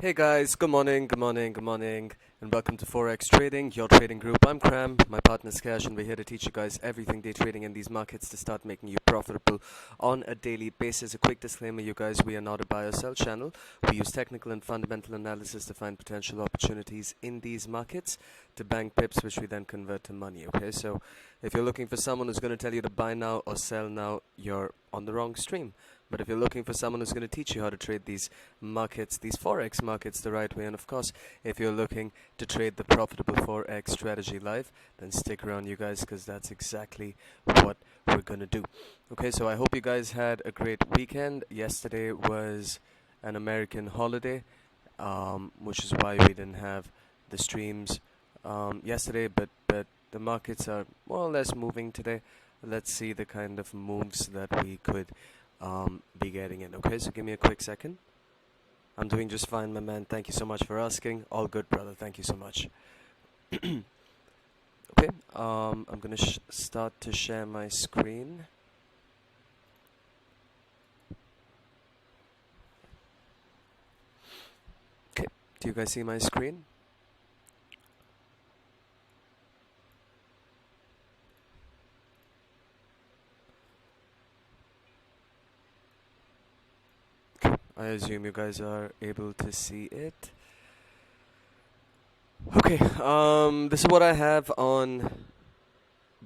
Hey guys, good morning, and welcome to Forex Trading, your trading group. I'm Cram, my partner's Cash, and we're here to teach you guys everything day trading in these markets to start making you profitable on a daily basis. A quick disclaimer, you guys, we are not a buy or sell channel. We use technical and fundamental analysis to find potential opportunities in these markets to bank pips, which we then convert to money, okay? So if you're looking for someone who's going to tell you to buy now or sell now, you're on the wrong stream. But if you're looking for someone who's going to teach you how to trade these markets, these Forex markets the right way, and of course, if you're looking to trade the profitable Forex strategy live, then stick around, you guys, because that's exactly what we're going to do. Okay, so I hope you guys had a great weekend. Yesterday was an American holiday, which is why we didn't have the streams yesterday, but the markets are more or less moving today. Let's see the kind of moves that we could be getting in. Okay, so give me a quick second. I'm doing just fine, my man. Thank you so much for asking. All good, brother. Thank you so much. Okay, I'm gonna start to share my screen. Okay, do you guys see my screen? I assume you guys are able to see it. Okay, this is what I have on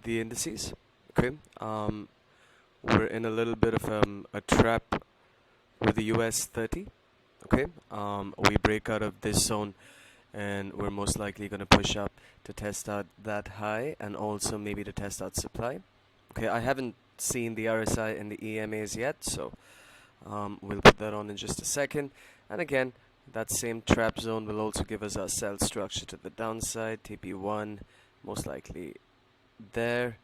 the indices. Okay, we're in a little bit of a trap with the US 30. Okay, we break out of this zone and we're most likely going to push up to test out that high and also maybe to test out supply. Okay, I haven't seen the RSI and the EMAs yet, so we'll put that on in just a second. And again, that same trap zone will also give us our sell structure to the downside. TP1 most likely there,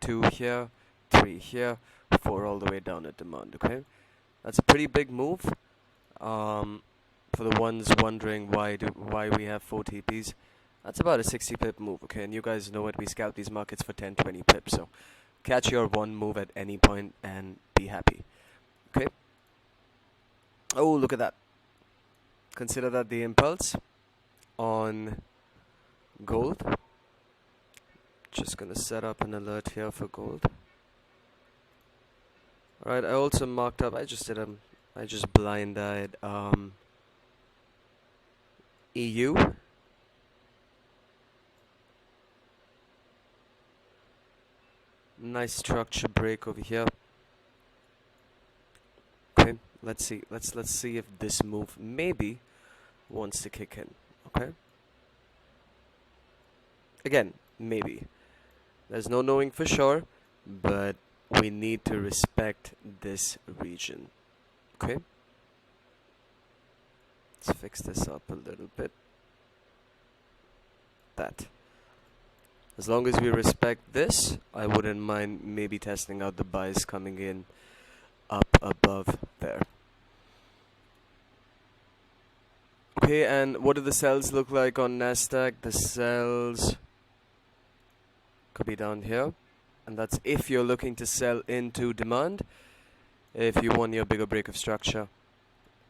2 here, 3 here, 4 all the way down at demand. Okay, that's a pretty big move. For the ones wondering why we have 4 TPs, that's about a 60 pip move. Okay, and you guys know it, we scout these markets for 10-20 pips, so catch your one move at any point and be happy. Okay, oh, look at that. Consider that the impulse on gold. Just gonna set up an alert here for gold. Alright, I also marked up, I just blind-eyed EU. Nice structure break over here. Okay, let's see. Let's see if this move maybe wants to kick in. Okay. Again, maybe. There's no knowing for sure, but we need to respect this region. Okay. Let's fix this up a little bit. That. As long as we respect this, I wouldn't mind maybe testing out the buys coming in up above there. Okay, and what do the sells look like on Nasdaq? The sells could be down here, and that's if you're looking to sell into demand. If you want your bigger break of structure,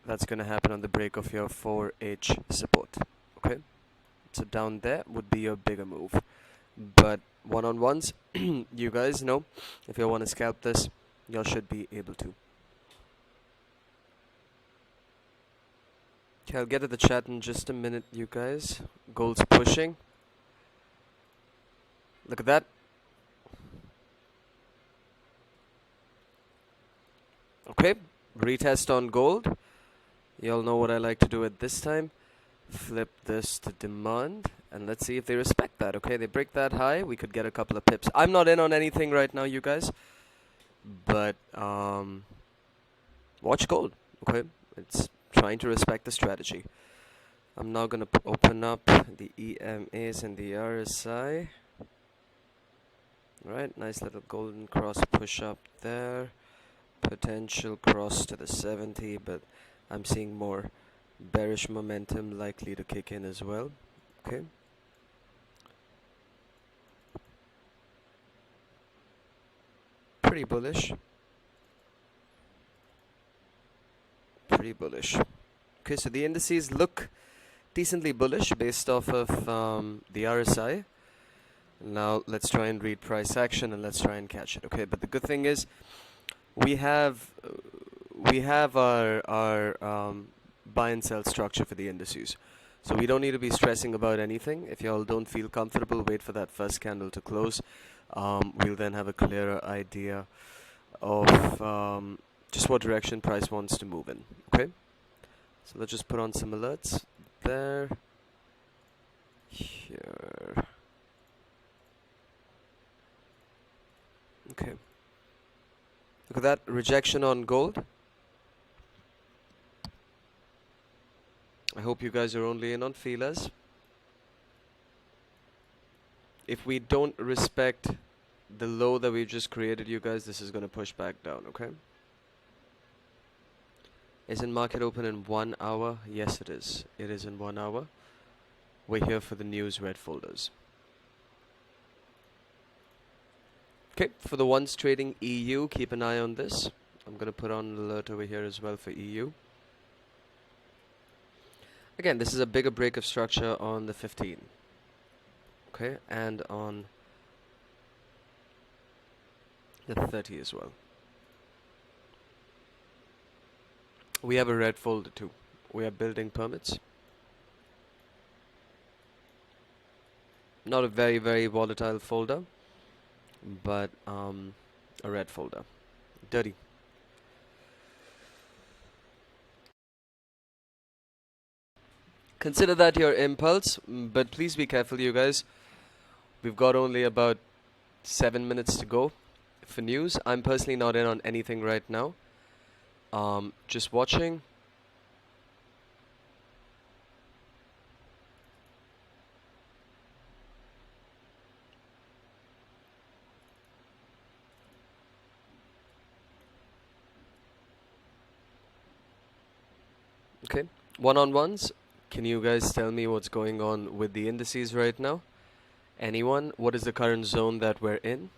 that's going to happen on the break of your 4H support. Okay, so down there would be your bigger move. But one-on-ones, you guys know, if you want to scalp this, y'all should be able to. Okay, I'll get to the chat in just a minute, you guys. Gold's pushing. Look at that. Okay, retest on gold. Y'all know what I like to do at this time. Flip this to demand, and let's see if they respect that. Okay, they break that high, we could get a couple of pips. I'm not in on anything right now, you guys, but watch gold. Okay, it's trying to respect the strategy. I'm now gonna open up the EMAs and the RSI. Right, nice little golden cross push up there. Potential cross to the 70, but I'm seeing more bearish momentum likely to kick in as well. Okay. Pretty bullish. Pretty bullish. Okay, so the indices look decently bullish based off of the RSI. Now let's try and read price action and let's try and catch it. Okay, but the good thing is we have our buy and sell structure for the indices, so we don't need to be stressing about anything. If y'all don't feel comfortable, wait for that first candle to close. We'll then have a clearer idea of just what direction price wants to move in. Okay, so let's just put on some alerts there, here. Okay, look at that rejection on gold. I hope you guys are only in on feelers. If we don't respect the low that we just created, you guys, this is going to push back down, okay? Isn't market open in 1 hour? Yes, it is. It is in 1 hour. We're here for the news red folders. Okay, for the ones trading EU, keep an eye on this. I'm going to put on an alert over here as well for EU. Again, this is a bigger break of structure on the 15. Okay, and on the 30 as well. We have a red folder too. We are building permits. Not a very, very volatile folder, but a red folder. Dirty. Consider that your impulse, but please be careful, you guys. We've got only about 7 minutes to go for news. I'm personally not in on anything right now. Just watching. Okay, one-on-ones. Can you guys tell me what's going on with the indices right now? Anyone? What is the current zone that we're in?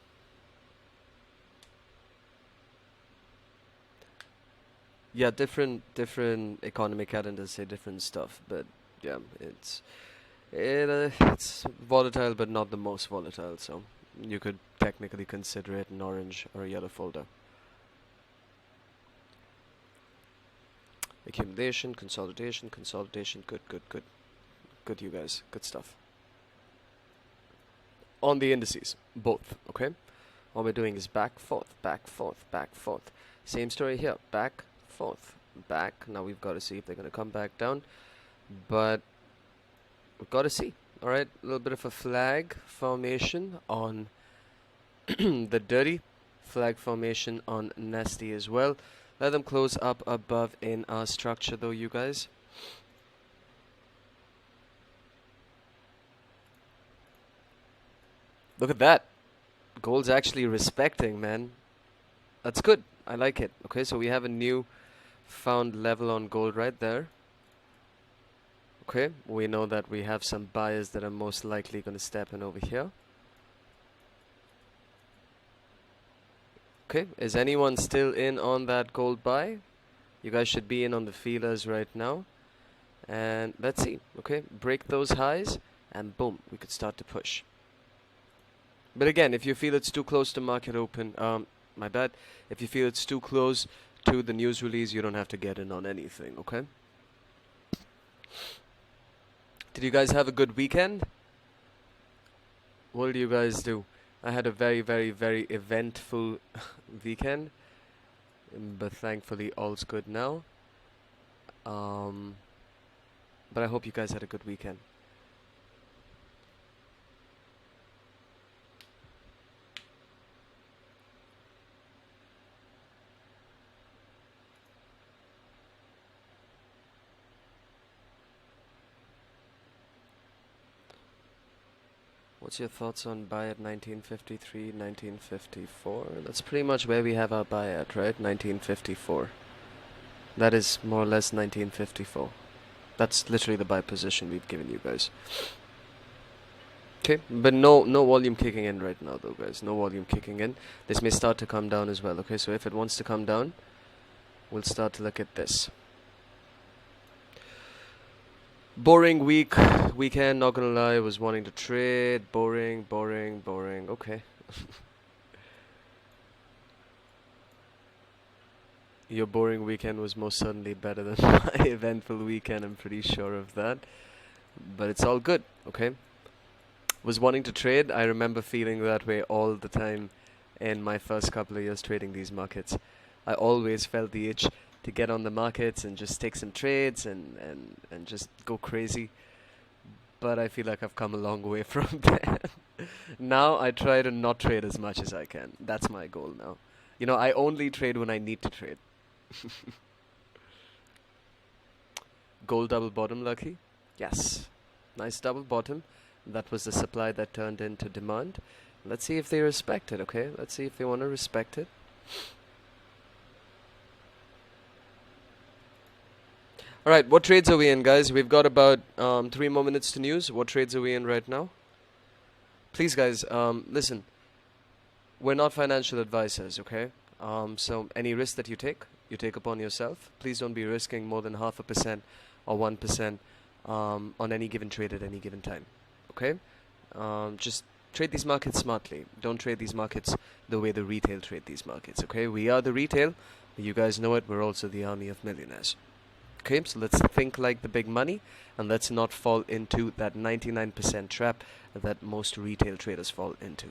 Yeah, different economic calendars say different stuff, but yeah, it's volatile, but not the most volatile. So you could technically consider it an orange or a yellow folder. Accumulation, consolidation, consolidation. Good, good, good, good. You guys, good stuff. On the indices, both. Okay. All we're doing is back, forth, back, forth, back, forth. Same story here. Back, forth, back. Now we've got to see if they're going to come back down, but we've got to see. All right, a little bit of a flag formation on the dirty, flag formation on nasty as well. Let them close up above in our structure though, you guys. Look at that. Gold's actually respecting, man. That's good. I like it. Okay, so we have a new found level on gold right there. Okay, we know that we have some buyers that are most likely going to step in over here. Okay, is anyone still in on that gold buy? You guys should be in on the feelers right now. And let's see. Okay, break those highs and boom, we could start to push. But again, if you feel it's too close to market open, my bad. If you feel it's too close to the news release, you don't have to get in on anything, okay? Did you guys have a good weekend? What did you guys do? I had a very, very, very eventful weekend, but thankfully all's good now. But I hope you guys had a good weekend. What's your thoughts on buy at 1953, 1954? That's pretty much where we have our buy at, right? 1954. That is more or less 1954. That's literally the buy position we've given you guys. Okay, but no volume kicking in right now though, guys. No volume kicking in. This may start to come down as well. Okay, so if it wants to come down, we'll start to look at this. Boring weekend, not gonna lie, was wanting to trade. Boring. Okay. Your boring weekend was most certainly better than my eventful weekend, I'm pretty sure of that. But it's all good, okay? Was wanting to trade. I remember feeling that way all the time in my first couple of years trading these markets. I always felt the itch to get on the markets and just take some trades and just go crazy. But I feel like I've come a long way from there. Now I try to not trade as much as I can. That's my goal now. You know, I only trade when I need to trade. Gold double bottom lucky? Yes. Nice double bottom. That was the supply that turned into demand. Let's see if they respect it, okay? Let's see if they want to respect it. Alright, what trades are we in, guys? We've got about 3 more minutes to news. What trades are we in right now? Please, guys, listen. We're not financial advisors, okay? So any risk that you take upon yourself. Please don't be risking more than 0.5% or 1% on any given trade at any given time, okay? Just trade these markets smartly. Don't trade these markets the way the retail trade these markets, okay? We are the retail. You guys know it. We're also the army of millionaires. Okay, so let's think like the big money and let's not fall into that 99% trap that most retail traders fall into.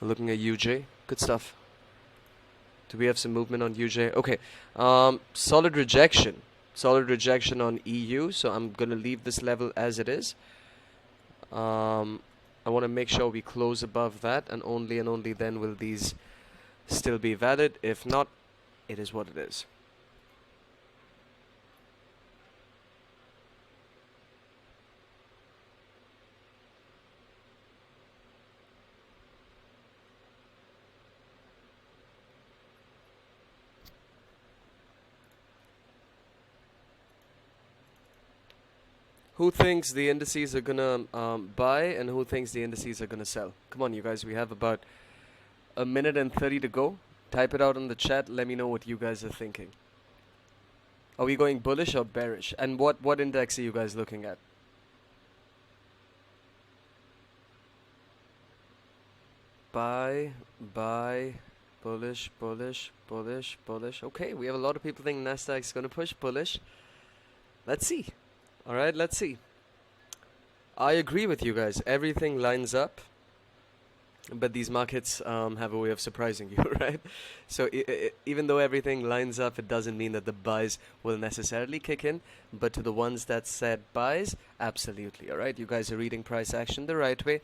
Looking at UJ, good stuff. Do we have some movement on UJ? Okay, solid rejection on EU, so I'm gonna leave this level as it is. I want to make sure we close above that, and only then will these still be valid. If not, it is what it is. Who thinks the indices are gonna buy and who thinks the indices are gonna sell? Come on, you guys, we have about a minute and 30 to go. Type it out in the chat. Let me know what you guys are thinking. Are we going bullish or bearish? And what index are you guys looking at? Buy, bullish. Okay, we have a lot of people think Nasdaq's gonna push bullish. Let's see. Alright, let's see. I agree with you guys. Everything lines up. But these markets have a way of surprising you, right? So even though everything lines up, it doesn't mean that the buys will necessarily kick in. But to the ones that said buys, absolutely, all right? You guys are reading price action the right way.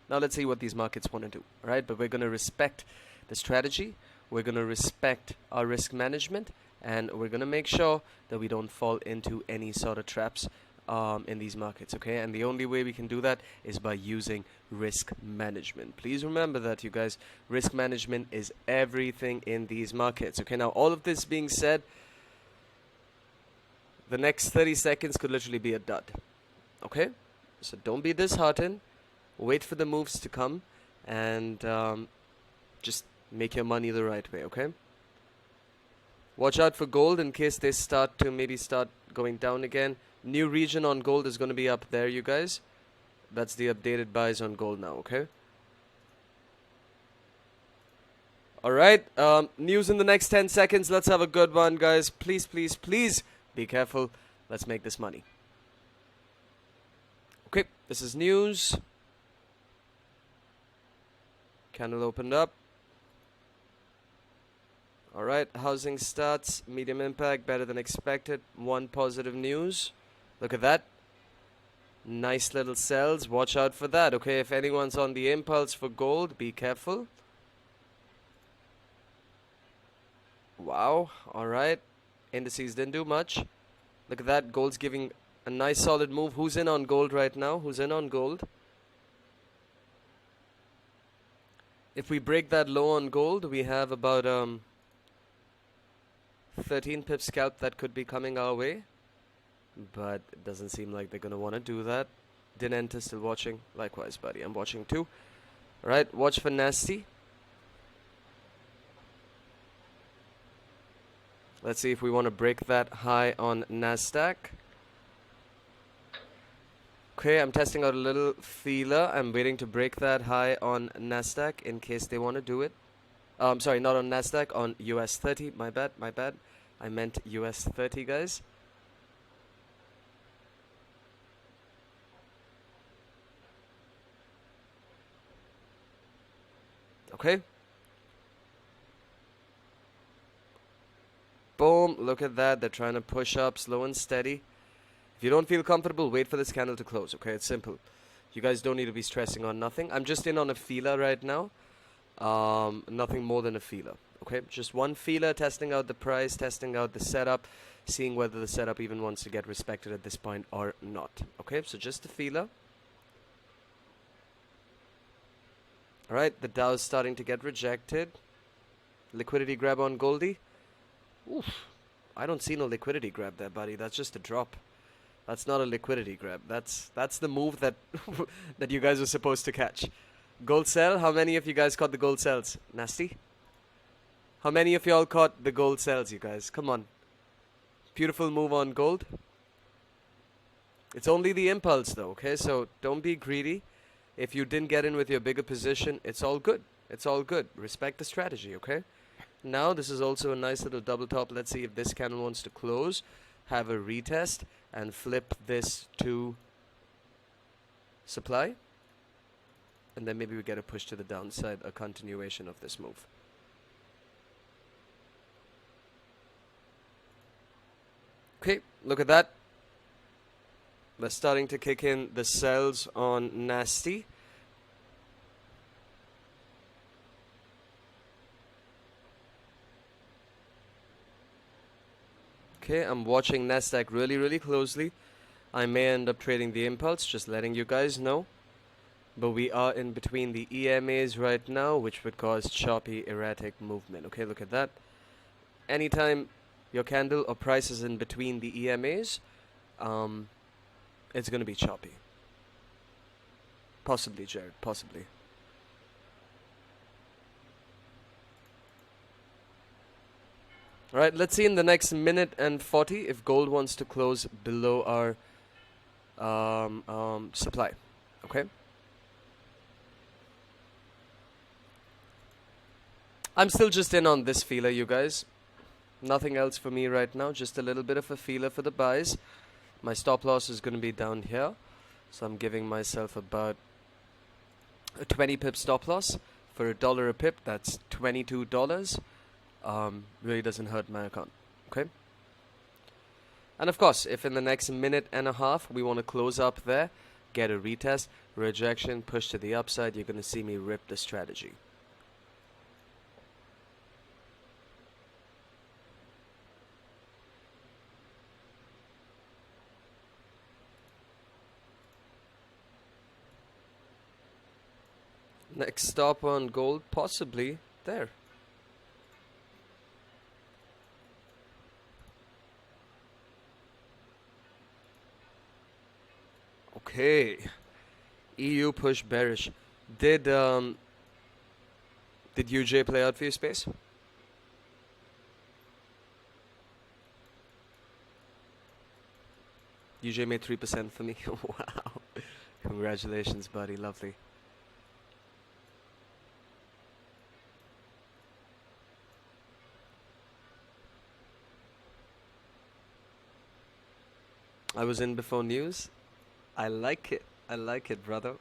Now let's see what these markets want to do, all right? But we're going to respect the strategy. We're going to respect our risk management. And we're going to make sure that we don't fall into any sort of traps in these markets, okay? And the only way we can do that is by using risk management. Please remember that, you guys. Risk management is everything in these markets, okay? Now, all of this being said, the next 30 seconds could literally be a dud, okay? So don't be disheartened. Wait for the moves to come and just make your money the right way, okay? Watch out for gold in case they start going down again. New region on gold is going to be up there, you guys. That's the updated buys on gold now, okay? Alright, news in the next 10 seconds. Let's have a good one, guys. Please be careful. Let's make this money. Okay, this is news. Candle opened up. Alright, housing stats, medium impact, better than expected. One positive news. Look at that. Nice little sells. Watch out for that, okay? If anyone's on the impulse for gold, be careful. Wow, alright. Indices didn't do much. Look at that. Gold's giving a nice solid move. Who's in on gold right now? Who's in on gold? If we break that low on gold, we have about 13 pip scalp that could be coming our way, but it doesn't seem like they're gonna want to do that. Didn't enter, still watching. Likewise, buddy, I'm watching too. Alright, watch for nasty. Let's see if we want to break that high on Nasdaq. Okay, I'm testing out a little feeler. I'm waiting to break that high on Nasdaq in case they want to do it. Sorry, not on Nasdaq, on US 30. My bad, my bad. I meant US 30, guys. Okay. Boom, look at that. They're trying to push up slow and steady. If you don't feel comfortable, wait for this candle to close, okay? It's simple. You guys don't need to be stressing on nothing. I'm just in on a feeler right now. Nothing more than a feeler, okay? Just one feeler, testing out the price, testing out the setup, seeing whether the setup even wants to get respected at this point or not, okay? So just a feeler. All right, the Dow's starting to get rejected. Liquidity grab on Goldie. Oof, I don't see no liquidity grab there, buddy. That's just a drop. That's not a liquidity grab. That's the move that that you guys were supposed to catch. Gold sell. How many of you guys caught the gold sells? Nasty. How many of y'all caught the gold sells, you guys? Come on. Beautiful move on gold. It's only the impulse though, okay? So don't be greedy. If you didn't get in with your bigger position, it's all good. It's all good. Respect the strategy, okay? Now this is also a nice little double top. Let's see if this candle wants to close, have a retest, and flip this to supply. And then maybe we get a push to the downside, a continuation of this move. Okay, look at that. We're starting to kick in the sells on Nasty. Okay, I'm watching Nasdaq really, really closely. I may end up trading the impulse, just letting you guys know. But we are in between the EMAs right now, which would cause choppy, erratic movement. Okay, look at that. Anytime your candle or price is in between the EMAs, it's going to be choppy. Possibly, Jared, possibly. Alright, let's see in the next minute and 40 if gold wants to close below our supply. Okay? I'm still just in on this feeler, you guys. Nothing else for me right now. Just a little bit of a feeler for the buys. My stop loss is going to be down here. So I'm giving myself about a 20 pip stop loss. For $1 a pip, that's $22. Really doesn't hurt my account. Okay? And of course, if in the next minute and a half we want to close up there, get a retest, rejection, push to the upside, you're going to see me rip the strategy. Next stop on gold, possibly there. Okay. EU push bearish. Did UJ play out for you, Space? UJ made 3% for me. Wow. Congratulations, buddy. Lovely. I was in before news. I like it. I like it, brother.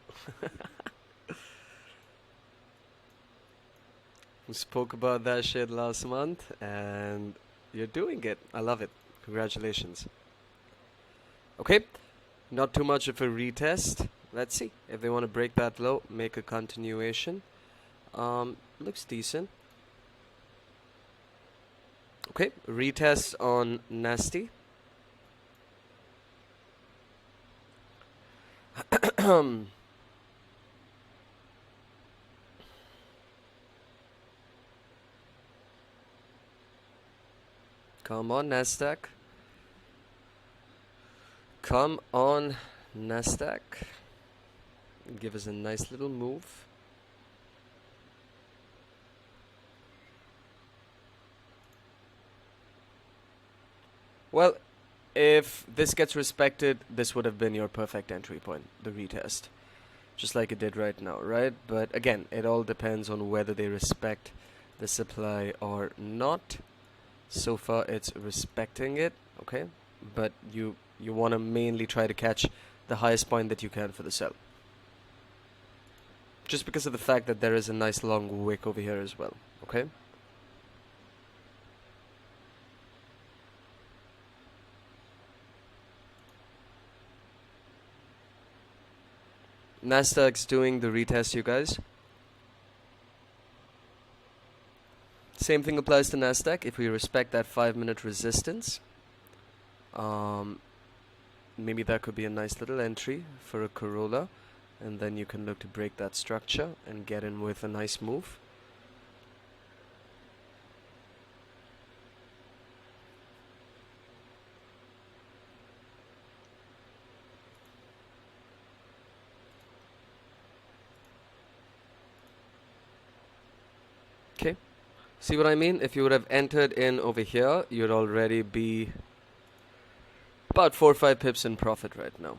We spoke about that shit last month, and you're doing it. I love it. Congratulations. Okay, not too much of a retest. Let's see if they want to break that low, make a continuation. Looks decent. Okay, retest on Nasty. Come on, Nasdaq. Come on, Nasdaq. Give us a nice little move. Well, if this gets respected, this would have been your perfect entry point, the retest. Just like it did right now, right? But again, it all depends on whether they respect the supply or not. So far, it's respecting it, okay? But you want to mainly try to catch the highest point that you can for the sell. Just because of the fact that there is a nice long wick over here as well, okay? Nasdaq's doing the retest, you guys. Same thing applies to Nasdaq. If we respect that 5-minute resistance, maybe that could be a nice little entry for a Corolla, and then you can look to break that structure and get in with a nice move. Okay, see what I mean? If you would have entered in over here, you'd already be about 4 or 5 pips in profit right now.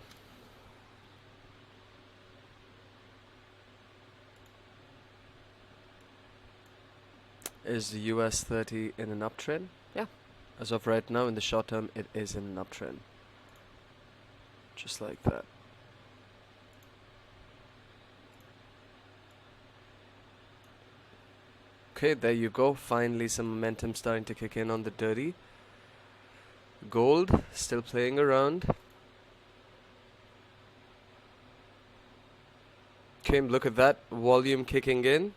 Is the US 30 in an uptrend? Yeah. As of right now, in the short term, it is in an uptrend. Just like that. Okay, there you go. Finally, some momentum starting to kick in on the dirty. Gold still playing around. Okay, look at that volume kicking in.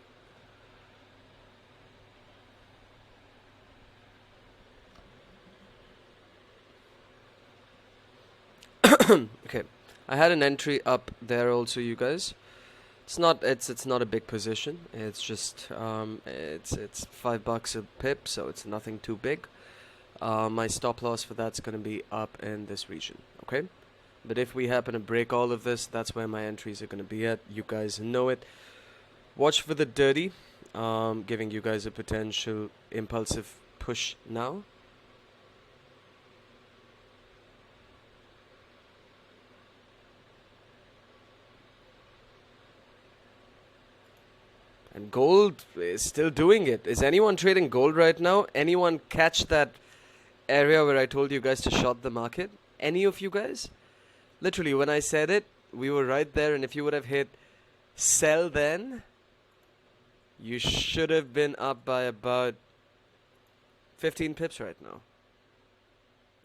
Okay, I had an entry up there also, you guys. It's not a big position. It's just it's $5 a pip, so it's nothing too big. My stop loss for that's going to be up in this region, okay? But if we happen to break all of this, that's where my entries are going to be at. You guys know it. Watch for the dirty, giving you guys a potential impulsive push now. And gold is still doing it. Is anyone trading gold right now? Anyone catch that area where I told you guys to short the market? Any of you guys? Literally, when I said it, we were right there, and if you would have hit sell then, you should have been up by about 15 pips right now.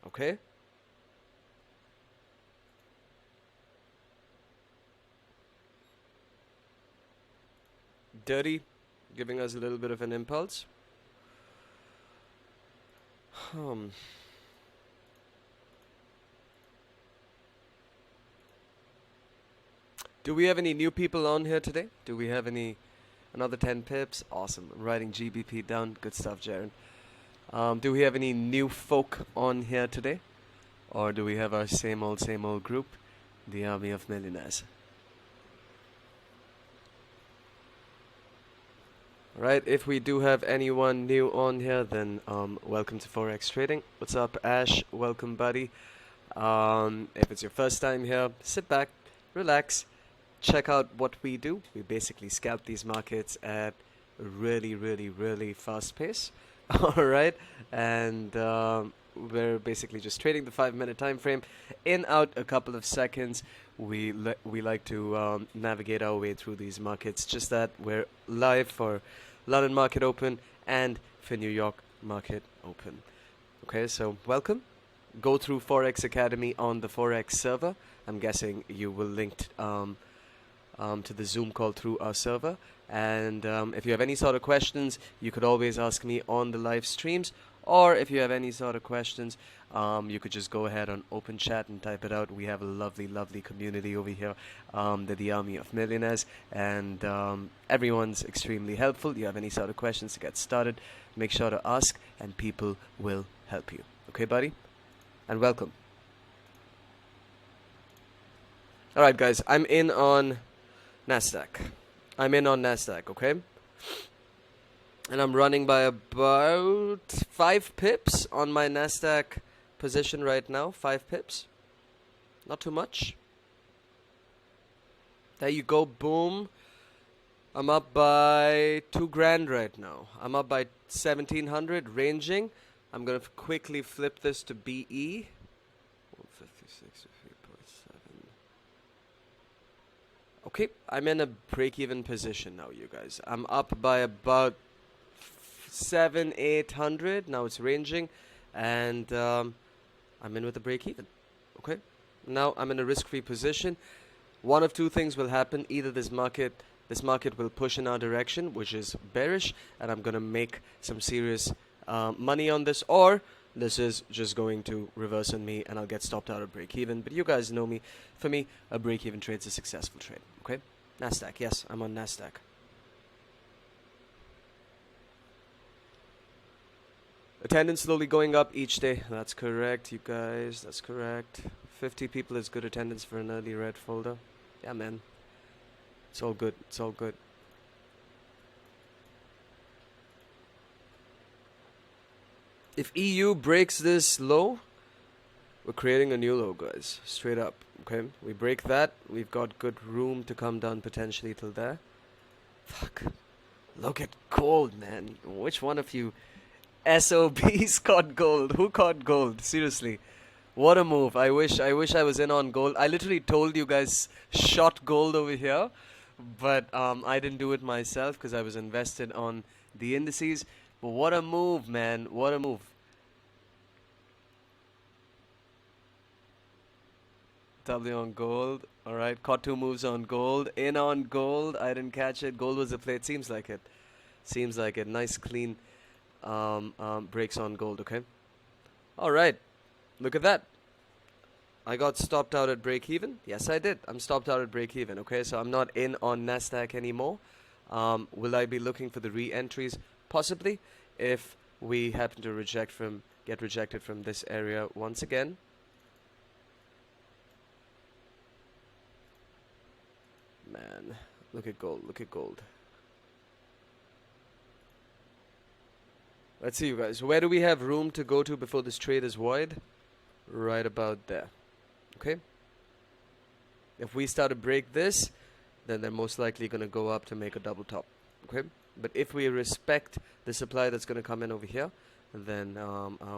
Okay? Dirty, giving us a little bit of an impulse. Do we have any new people on here today? Do we have another 10 pips? Awesome. I'm writing GBP down. Good stuff, Jaron. Do we have any new folk on here today? Or do we have our same old group? The Army of Millionaires. Right, if we do have anyone new on here, then welcome to Forex Trading. What's up, Ash? Welcome, buddy. If it's your first time here, sit back, relax, check out what we do. We basically scalp these markets at a really fast pace. Alright, and we're basically just trading the 5-minute time frame in out a couple of seconds. We like to navigate our way through these markets, just that we're live for London Market Open and for New York Market Open. Okay, so welcome. Go through Forex Academy on the Forex server. I'm guessing you will linked to the Zoom call through our server. And if you have any sort of questions, you could always ask me on the live streams. Or if you have any sort of questions, you could just go ahead on open chat and type it out. We have a lovely community over here. They're the Army of Millionaires, and everyone's extremely helpful. You have any sort of questions to get started, make sure to ask, and people will help you. Okay, buddy? And welcome. Alright, guys, I'm in on Nasdaq. Okay? And I'm running by about 5 pips on my Nasdaq position right now, 5 pips. Not too much. There you go, boom. I'm up by 2 grand right now. I'm up by 1700, ranging. I'm gonna quickly flip this to BE. 156.3.7. Okay, I'm in a break-even position now, you guys. I'm up by about 700-800. Now it's ranging, and I'm in with a break-even. Okay, now I'm in a risk-free position. One of two things will happen: either this market will push in our direction, which is bearish, and I'm gonna make some serious money on this, or this is just going to reverse on me and I'll get stopped out of break-even. But you guys know me. For me, a break-even trade is a successful trade. Okay, Nasdaq. Yes, I'm on Nasdaq. Attendance slowly going up each day. That's correct, you guys. That's correct. 50 people is good attendance for an early red folder. Yeah, man. It's all good. It's all good. If EU breaks this low, we're creating a new low, guys. Straight up. Okay? We break that. We've got good room to come down potentially till there. Fuck. Look at gold, man. Which one of you SOBs caught gold? Who caught gold? Seriously. What a move. I wish I was in on gold. I literally told you guys short gold over here, but I didn't do it myself because I was invested on the indices. But what a move, man. What a move. W on gold. Alright, caught 2 moves on gold. In on gold. I didn't catch it. Gold was a play. It seems like it. Seems like it. Nice clean breaks on gold, okay? Alright. Look at that. I got stopped out at break even. Yes, I did. I'm stopped out at break even, okay? So I'm not in on Nasdaq anymore. Will I be looking for the re-entries? Possibly, if we happen to get rejected from this area once again. Man, look at gold, look at gold. Let's see, you guys. Where do we have room to go to before this trade is void? Right about there. Okay? If we start to break this, then they're most likely going to go up to make a double top. Okay? But if we respect the supply that's going to come in over here, then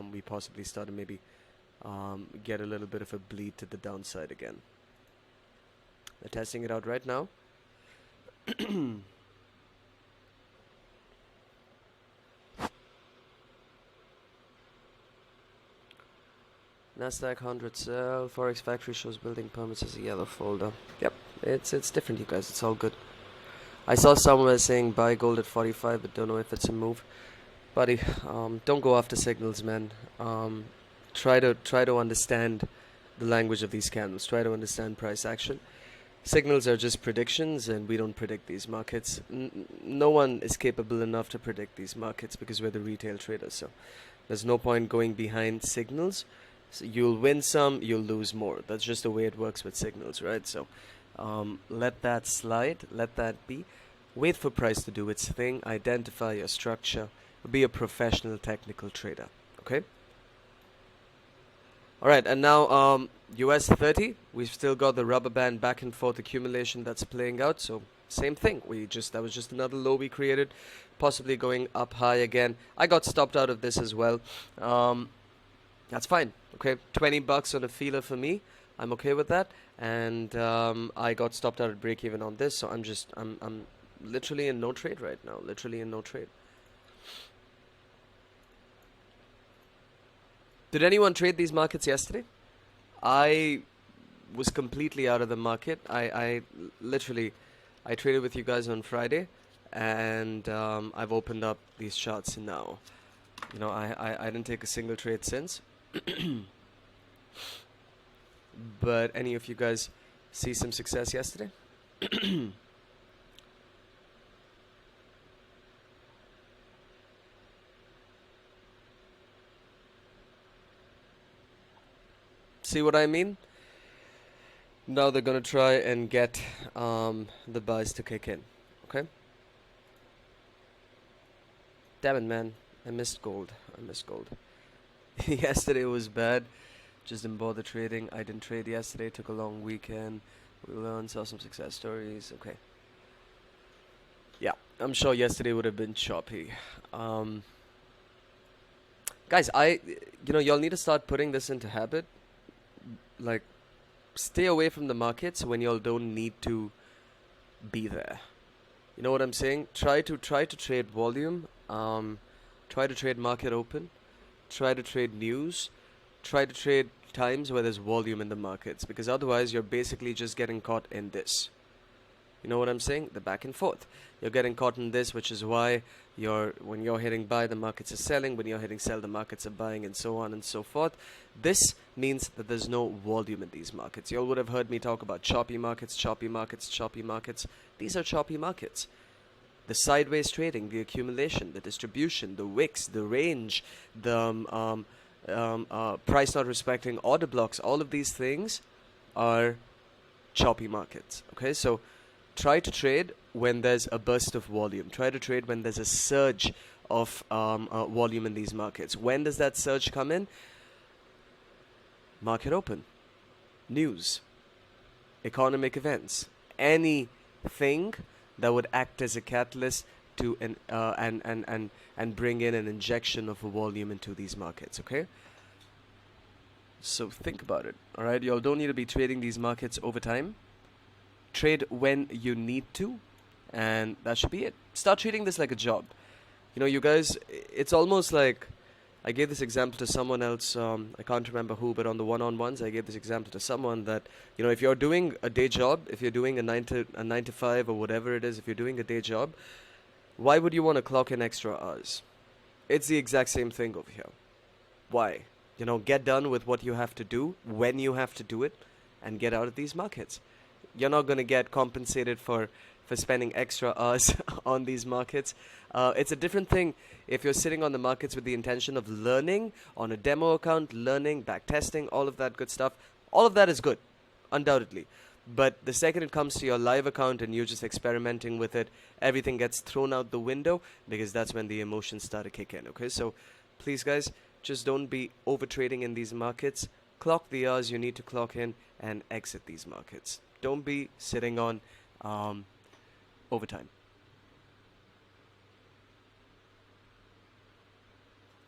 we possibly start to maybe get a little bit of a bleed to the downside again. They're testing it out right now. Nasdaq 100 sell. Forex factory shows building permits as a yellow folder. Yep, it's different, you guys. It's all good. I saw somewhere saying buy gold at 45, but don't know if it's a move. Buddy, don't go after signals, man. Try to understand the language of these candles. Try to understand price action. Signals are just predictions, and we don't predict these markets. No one is capable enough to predict these markets because we're the retail traders. So there's no point going behind signals. So you'll win some, you'll lose more. That's just the way it works with signals, right? So let that slide, let that be. Wait for price to do its thing. Identify your structure. Be a professional technical trader. Okay? Alright, and now US 30. We've still got the rubber band back and forth accumulation that's playing out. So same thing. That was just another low we created. Possibly going up high again. I got stopped out of this as well. That's fine. Okay, $20 on a feeler for me. I'm okay with that. And I got stopped out at break even on this, so I'm literally in no trade right now. Literally in no trade. Did anyone trade these markets yesterday? I was completely out of the market. I traded with you guys on Friday, and I've opened up these charts now. You know, I didn't take a single trade since. But any of you guys see some success yesterday? See what I mean? Now they're gonna try and get the buys to kick in. Okay? Damn it, man. I missed gold. Yesterday was bad. Just didn't bother trading. I didn't trade yesterday. Took a long weekend. We learned, saw some success stories. Okay. Yeah, I'm sure yesterday would have been choppy. Um, Guys, y'all need to start putting this into habit. Like, stay away from the markets when y'all don't need to be there. You know what I'm saying? Try to trade volume. Try to trade market open. Try to trade news. Try to trade times where there's volume in the markets, because otherwise you're basically just getting caught in this. You know what I'm saying? The back and forth. You're getting caught in this, which is why when you're hitting buy, the markets are selling. When you're hitting sell, the markets are buying, and so on and so forth. This means that there's no volume in these markets. You all would have heard me talk about choppy markets, choppy markets, choppy markets. These are choppy markets. The sideways trading, the accumulation, the distribution, the wicks, the range, the price not respecting order blocks, all of these things are choppy markets. Okay, so try to trade when there's a burst of volume. Try to trade when there's a surge of volume in these markets. When does that surge come in? Market open, news, economic events, anything that would act as a catalyst to and bring in an injection of volume into these markets. Okay, so think about it. All right, y'all don't need to be trading these markets over time. Trade when you need to, and that should be it. Start treating this like a job. You know, you guys, it's almost like I gave this example to someone else. I can't remember who, but on the one-on-ones, I gave this example to someone that, you know, if you're doing a day job, if you're doing a 9 to 5 or whatever it is, if you're doing a day job, why would you want to clock in extra hours? It's the exact same thing over here. Why? You know, get done with what you have to do when you have to do it, and get out of these markets. You're not going to get compensated for spending extra hours on these markets. It's a different thing if you're sitting on the markets with the intention of learning on a demo account, learning, back testing, all of that good stuff. All of that is good, undoubtedly. But the second it comes to your live account and you're just experimenting with it, everything gets thrown out the window, because that's when the emotions start to kick in. Okay, so please, guys, just don't be over trading in these markets. Clock the hours you need to clock in and exit these markets. Don't be sitting on overtime.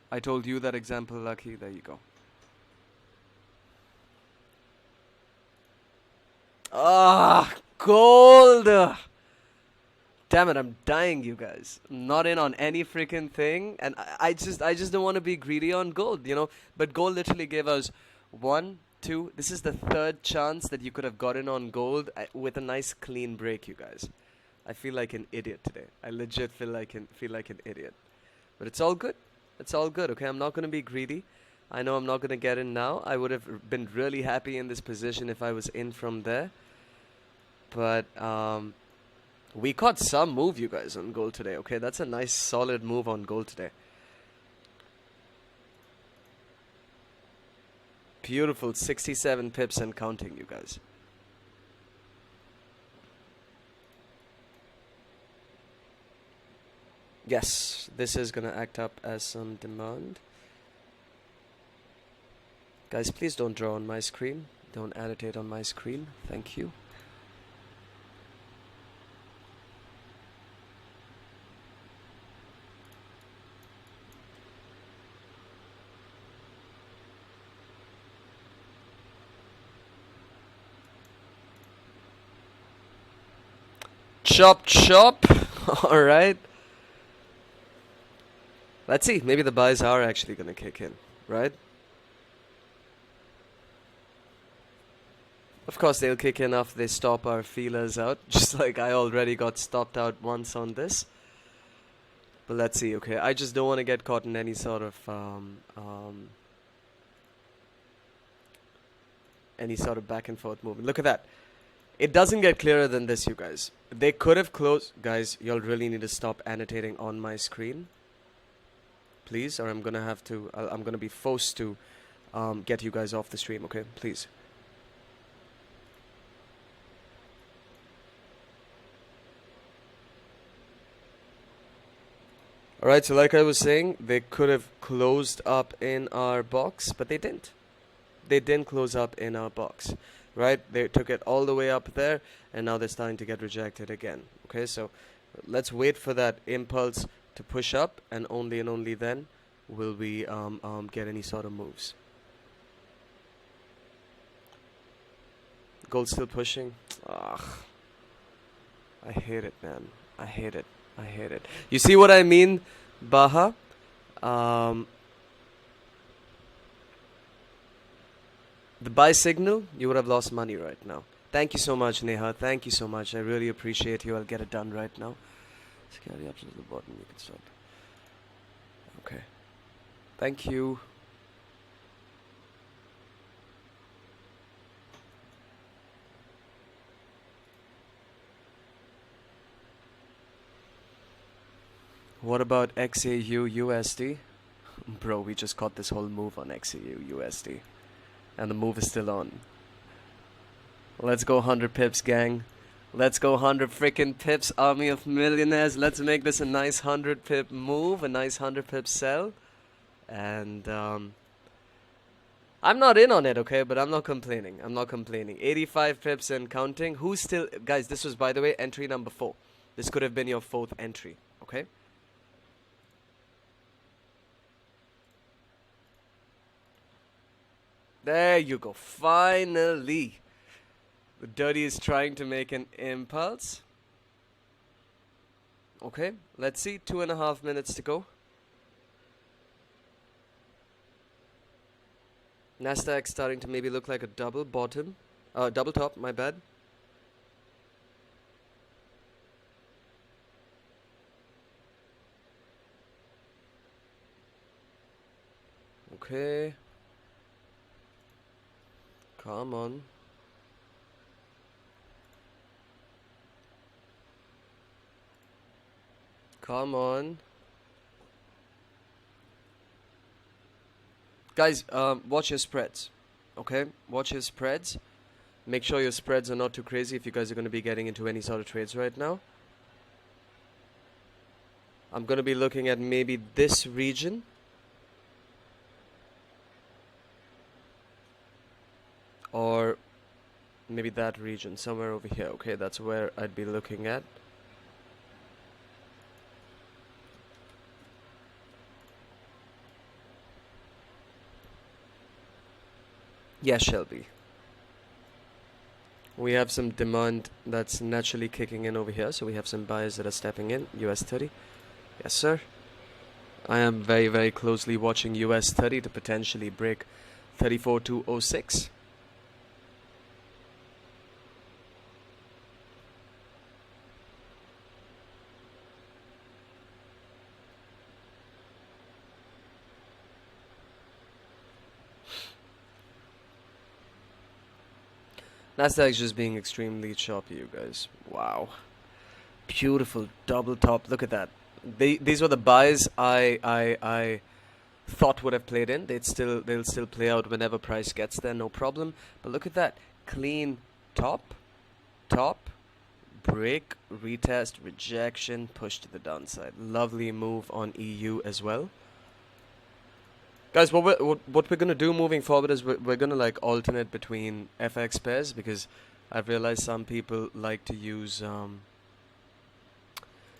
I told you that example, Lucky. There you go. Gold! Damn it, I'm dying, you guys. I'm not in on any freaking thing, and I just don't want to be greedy on gold, you know. But gold literally gave us one, two. This is the third chance that you could have gotten on gold with a nice clean break, you guys. I feel like an idiot today. I legit feel like an idiot. But it's all good. It's all good, okay? I'm not going to be greedy. I know I'm not going to get in now. I would have been really happy in this position if I was in from there. But we caught some move, you guys, on gold today, okay? That's a nice solid move on gold today. Beautiful, 67 pips and counting, you guys. Yes, this is gonna act up as some demand. Guys, please don't draw on my screen. Don't annotate on my screen. Thank you. Chop, chop. All right. Let's see. Maybe the buys are actually going to kick in, right? Of course, they'll kick in after they stop our feelers out, just like I already got stopped out once on this. But let's see, okay? I just don't want to get caught in any sort of back and forth movement. Look at that. It doesn't get clearer than this, you guys. They could have closed. Guys, y'all really need to stop annotating on my screen, please, or I'm gonna have to. I'm gonna be forced to get you guys off the stream. Okay, please. Alright, so like I was saying, they could have closed up in our box, but they didn't. They didn't close up in our box, right? They took it all the way up there, and now they're starting to get rejected again. Okay, so let's wait for that impulse to push up, and only then will we get any sort of moves. Gold still pushing. Ugh. I hate it, man. I hate it. I hate it. You see what I mean, Baha? The buy signal, you would have lost money right now. Thank you so much, Neha. Thank you so much. I really appreciate you. I'll get it done right now. Let's carry up to the bottom. You can stop. Okay. Thank you. What about XAUUSD? Bro, we just caught this whole move on XAUUSD. And the move is still on. Let's go 100 pips, gang. Let's go 100 freaking pips, army of millionaires. Let's make this a nice 100 pip move, a nice 100 pip sell. And I'm not in on it, okay? But I'm not complaining. I'm not complaining. 85 pips and counting. Who's still... Guys, this was, by the way, entry number 4. This could have been your 4th entry, okay? There you go. Finally. The dirty is trying to make an impulse. Okay, let's see. 2.5 minutes to go. Nasdaq starting to maybe look like a double bottom. Double top, my bad. Okay. Come on. Come on. Guys, watch your spreads. Okay? Watch your spreads. Make sure your spreads are not too crazy if you guys are going to be getting into any sort of trades right now. I'm going to be looking at maybe this region. Or maybe that region, somewhere over here. Okay, that's where I'd be looking at. Yes, Shelby. We have some demand that's naturally kicking in over here. So we have some buyers that are stepping in. US 30. Yes, sir. I am very, very closely watching US 30 to potentially break 34,206. Nasdaq is just being extremely choppy, you guys. Wow. Beautiful double top. Look at that. These were the buys I thought would have played in. They'll still play out whenever price gets there, no problem. But look at that. Clean top, break, retest, rejection, push to the downside. Lovely move on EU as well. Guys, what we're gonna do moving forward is we're gonna like alternate between FX pairs, because I've realized some people like to use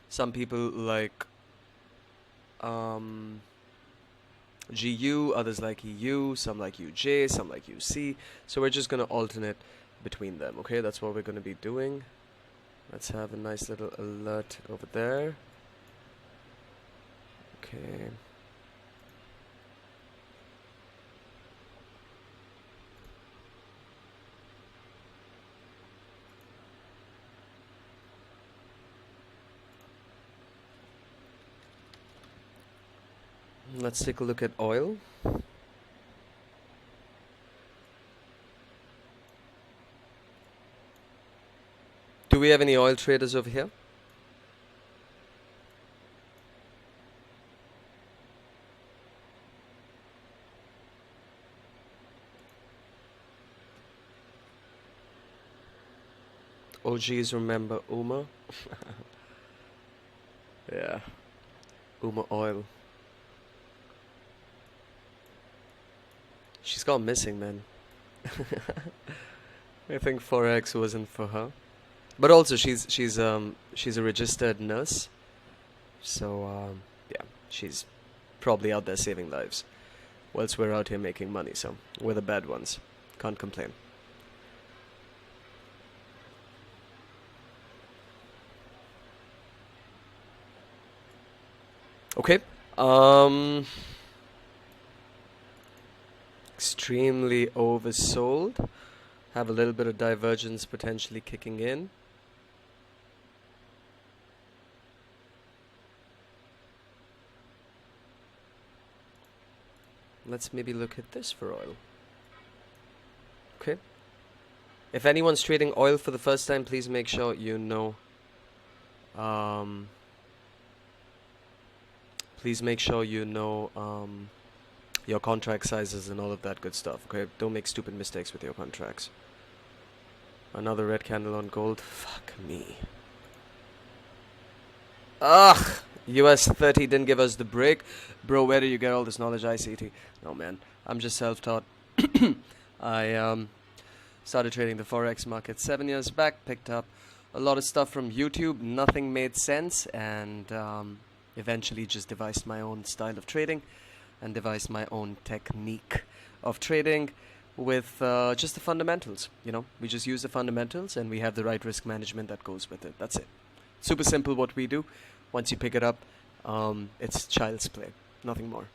some people like GU, others like EU, some like UJ, some like UC. So we're just gonna alternate between them. Okay, that's what we're gonna be doing. Let's have a nice little alert over there. Okay. Let's take a look at oil. Do we have any oil traders over here? OGs remember Uma? Yeah. Uma Oil. She's gone missing, man. I think Forex wasn't for her. But also she's a registered nurse. So yeah, she's probably out there saving lives. Whilst we're out here making money, so we're the bad ones. Can't complain. Okay. Extremely oversold. Have a little bit of divergence potentially kicking in. Let's maybe look at this for oil. Okay. If anyone's trading oil for the first time, please make sure you know. Please make sure you know your contract sizes and all of that good stuff. Okay. Don't make stupid mistakes with your contracts. Another red candle on gold. Fuck me. Ugh. US 30 didn't give us the break. Bro, where do you get all this knowledge, ICT? No, man. I'm just self-taught. I started trading the Forex market 7 years back. Picked up a lot of stuff from YouTube. Nothing made sense. And eventually just devised my own style of trading. And devised my own technique of trading with just the fundamentals. You know, we just use the fundamentals and we have the right risk management that goes with it. That's it. Super simple what we do. Once you pick it up, it's child's play. Nothing more.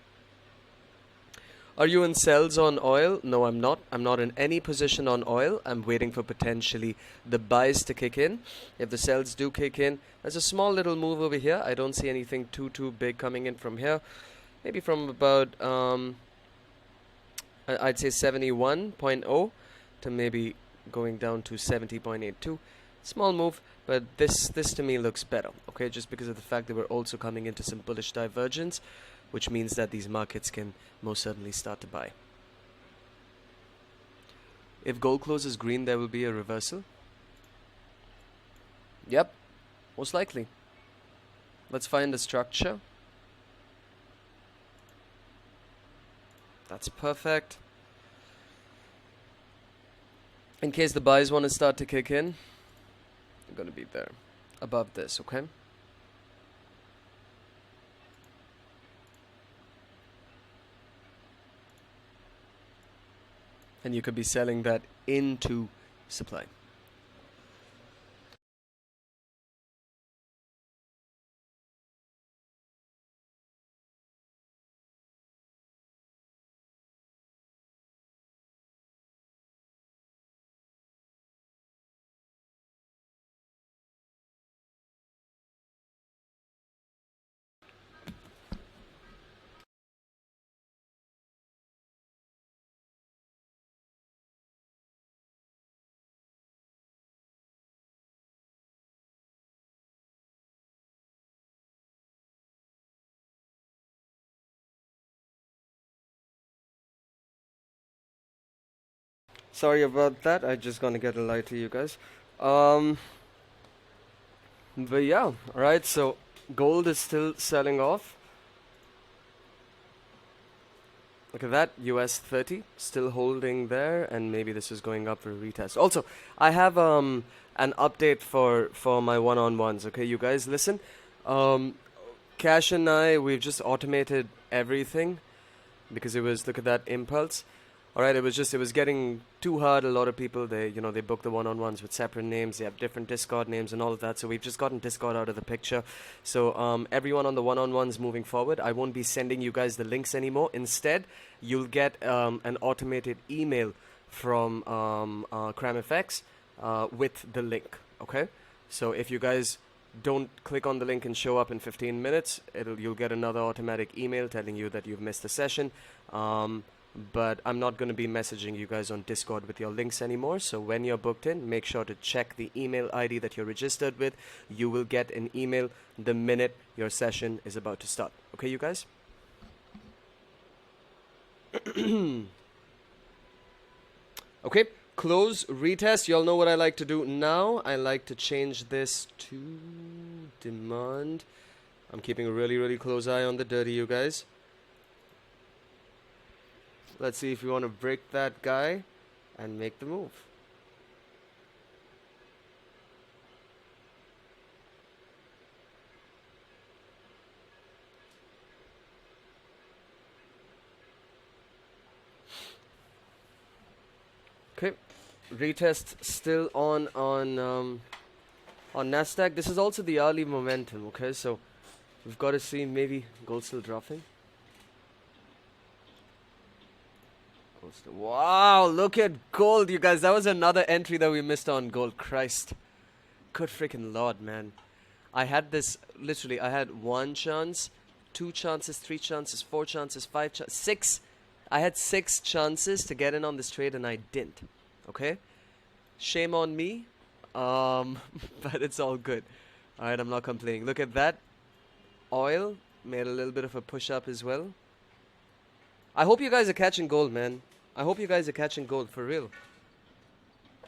Are you in sells on oil? No, I'm not. I'm not in any position on oil. I'm waiting for potentially the buys to kick in. If the sells do kick in, there's a small little move over here. I don't see anything too big coming in from here. Maybe from about, I'd say 71.0 to maybe going down to 70.82. Small move, but this to me looks better, okay? Just because of the fact that we're also coming into some bullish divergence, which means that these markets can most certainly start to buy. If gold closes green, there will be a reversal. Yep, most likely. Let's find the structure. That's perfect. In case the buys want to start to kick in, I'm going to be there above this, okay? And you could be selling that into supply. Sorry about that. I just gonna get a lie to you guys. But yeah, alright, so gold is still selling off. Look at that, US 30 still holding there, and maybe this is going up for a retest. Also, I have an update for my one-on-ones, okay? You guys listen. Cash and I, we've just automated everything because it was, look at that impulse. Alright, it was getting too hard. A lot of people, they book the one-on-ones with separate names. They have different Discord names and all of that. So we've just gotten Discord out of the picture. So everyone on the one-on-ones moving forward, I won't be sending you guys the links anymore. Instead, you'll get an automated email from CramFX with the link. Okay, so if you guys don't click on the link and show up in 15 minutes, you'll get another automatic email telling you that you've missed a session. But I'm not going to be messaging you guys on Discord with your links anymore. So when you're booked in, make sure to check the email ID that you're registered with. You will get an email the minute your session is about to start. Okay, you guys? Okay, close, retest. Y'all know what I like to do now. I like to change this to demand I'm keeping a really, really close eye on the dirty, you guys. Let's see if we want to break that guy and make the move. Okay, retest still on Nasdaq. This is also the early momentum. Okay, so we've got to see, maybe gold still dropping. Wow, look at gold, you guys. That was another entry that we missed on gold. Christ, good freaking lord, man. I had this, literally, I had 1 chance, 2 chances, 3 chances, 4 chances, 5 chances, 6. I had 6 chances to get in on this trade and I didn't. Okay? Shame on me. But it's all good. Alright, I'm not complaining. Look at that. Oil made a little bit of a push up as well. I hope you guys are catching gold, man. I hope you guys are catching gold for real.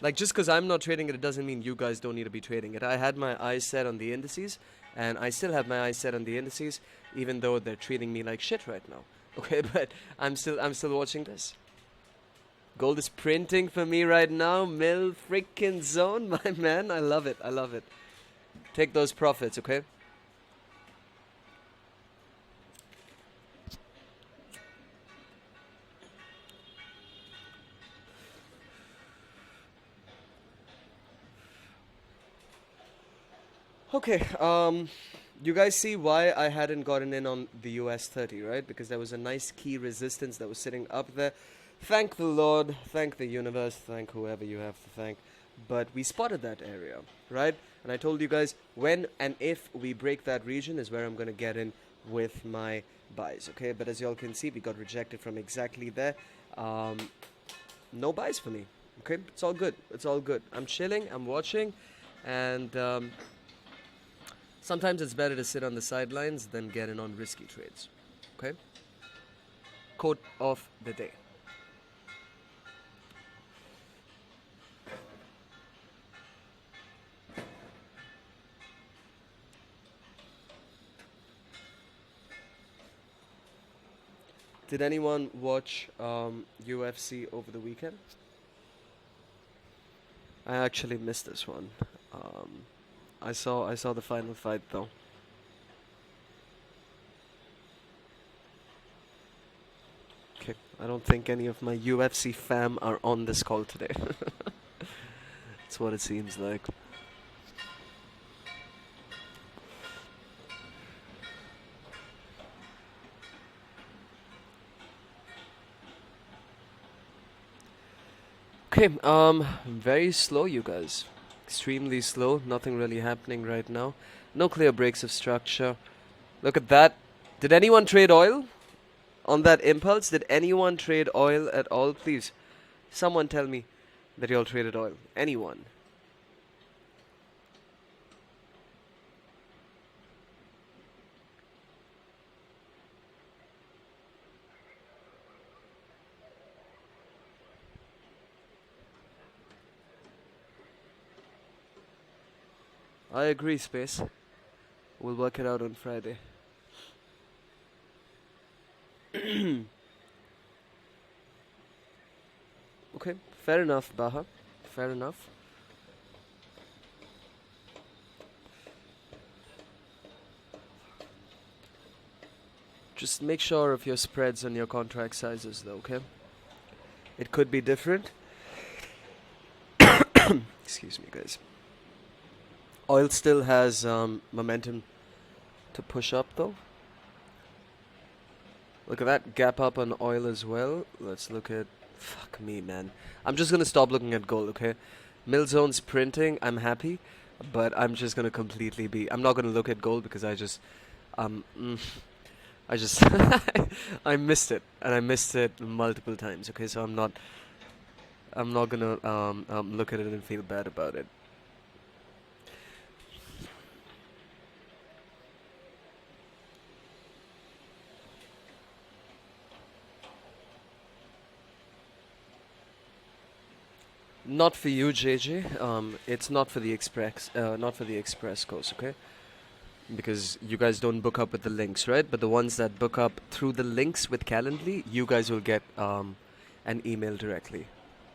Like, just because I'm not trading it, it doesn't mean you guys don't need to be trading it. I had my eyes set on the indices, and I still have my eyes set on the indices, even though they're treating me like shit right now. Okay, but I'm still watching this. Gold is printing for me right now. Mill freaking zone, my man. I love it. I love it. Take those profits, okay? Okay, you guys see why I hadn't gotten in on the US 30, right? Because there was a nice key resistance that was sitting up there. Thank the Lord, thank the universe, thank whoever you have to thank. But we spotted that area, right? And I told you guys, when and if we break that region is where I'm going to get in with my buys, okay? But as y'all can see, we got rejected from exactly there. No buys for me, okay? It's all good. It's all good. I'm chilling, I'm watching, and sometimes it's better to sit on the sidelines than get in on risky trades. Okay? Quote of the day. Did anyone watch UFC over the weekend? I actually missed this one. I saw the final fight though. Okay, I don't think any of my UFC fam are on this call today. That's what it seems like. Okay, very slow, you guys. Extremely slow. Nothing really happening right now. No clear breaks of structure. Look at that. Did anyone trade oil on that impulse? Did anyone trade oil at all? Please, someone tell me that y'all traded oil. Anyone? I agree, Space. We'll work it out on Friday. Okay, fair enough, Baha. Fair enough. Just make sure of your spreads and your contract sizes, though, okay? It could be different. Excuse me, guys. Oil still has momentum to push up, though. Look at that gap up on oil as well. Let's look at... Fuck me, man. I'm just going to stop looking at gold, okay? Mill zone's printing. I'm happy. But I'm just going to completely be... I'm not going to look at gold because I just... I just... I missed it. And I missed it multiple times, okay? So I'm not going to look at it and feel bad about it. Not for you, JJ. It's not for the express. Not for the express course. Okay. because you guys don't book up with the links, right? But the ones that book up through the links with Calendly, you guys will get an email directly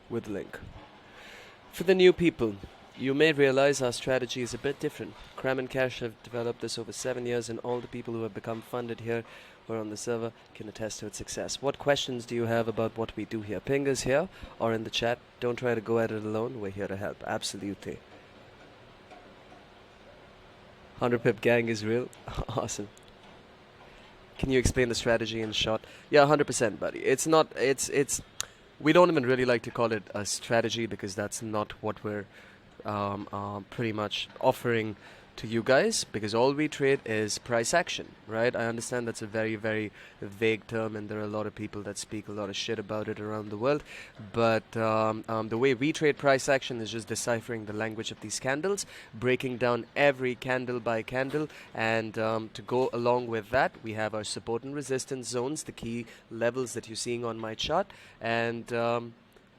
with link. For the new people, you may realize our strategy is a bit different. Cram and Cash have developed this over 7 years, and all the people who have become funded here or on the server can attest to its success. What questions do you have about what we do here? Ping us here or in the chat. Don't try to go at it alone. We're here to help. Absolutely. 100 pip gang is real. Awesome. Can you explain the strategy in short? Yeah, 100%, buddy. It's not. It's. We don't even really like to call it a strategy because that's not what we're pretty much offering to you guys, because all we trade is price action, right? I understand that's a very, very vague term, and there are a lot of people that speak a lot of shit about it around the world, but the way we trade price action is just deciphering the language of these candles, breaking down every candle by candle, and to go along with that, we have our support and resistance zones, the key levels that you're seeing on my chart, and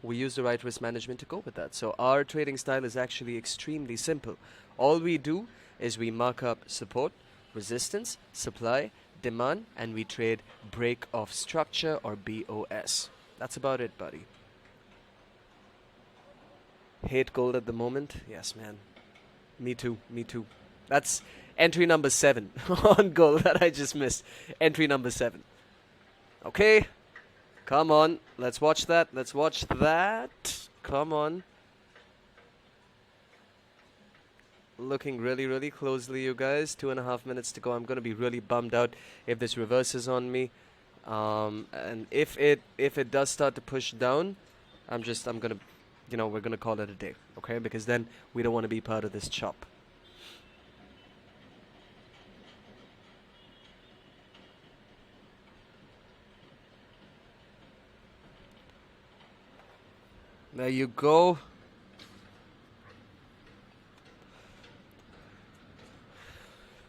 we use the right risk management to go with that. So our trading style is actually extremely simple. All we do is we mark up support, resistance, supply, demand, and we trade break of structure, or BOS. That's about it, buddy. Hate gold at the moment? Yes, man. Me too, me too. That's entry number 7 on gold that I just missed. Entry number 7. Okay. Come on. Let's watch that. Let's watch that. Come on. Looking really, really closely, you guys. 2.5 minutes to go. I'm going to be really bummed out if this reverses on me. And if it does start to push down, I'm going to, we're going to call it a day. Okay? Because then we don't want to be part of this chop. There you go.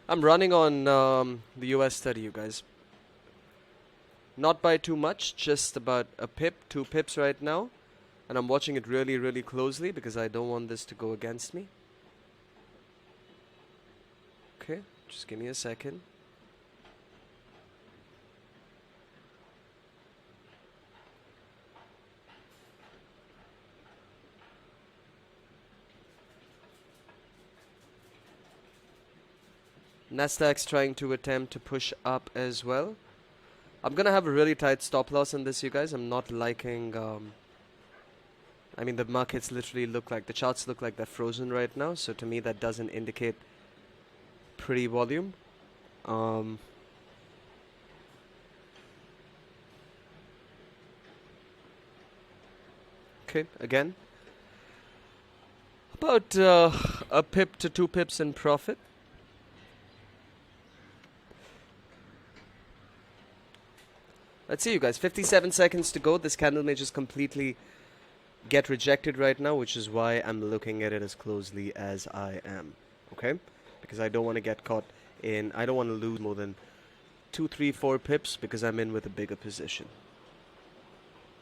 I'm running on the US study, you guys. Not by too much, just about a pip, 2 pips right now. And I'm watching it really, really closely because I don't want this to go against me. Okay, just give me a second. Nasdaq's trying to attempt to push up as well. I'm gonna have a really tight stop loss in this, you guys. I'm not liking I mean, the markets literally look like, the charts look like they're frozen right now, so to me that doesn't indicate pretty volume. Okay, again, about a pip to 2 pips in profit. Let's see, you guys. 57 seconds to go. This candle may just completely get rejected right now, which is why I'm looking at it as closely as I am. Okay? Because I don't want to get caught in... I don't want to lose more than 2, 3, 4 pips because I'm in with a bigger position.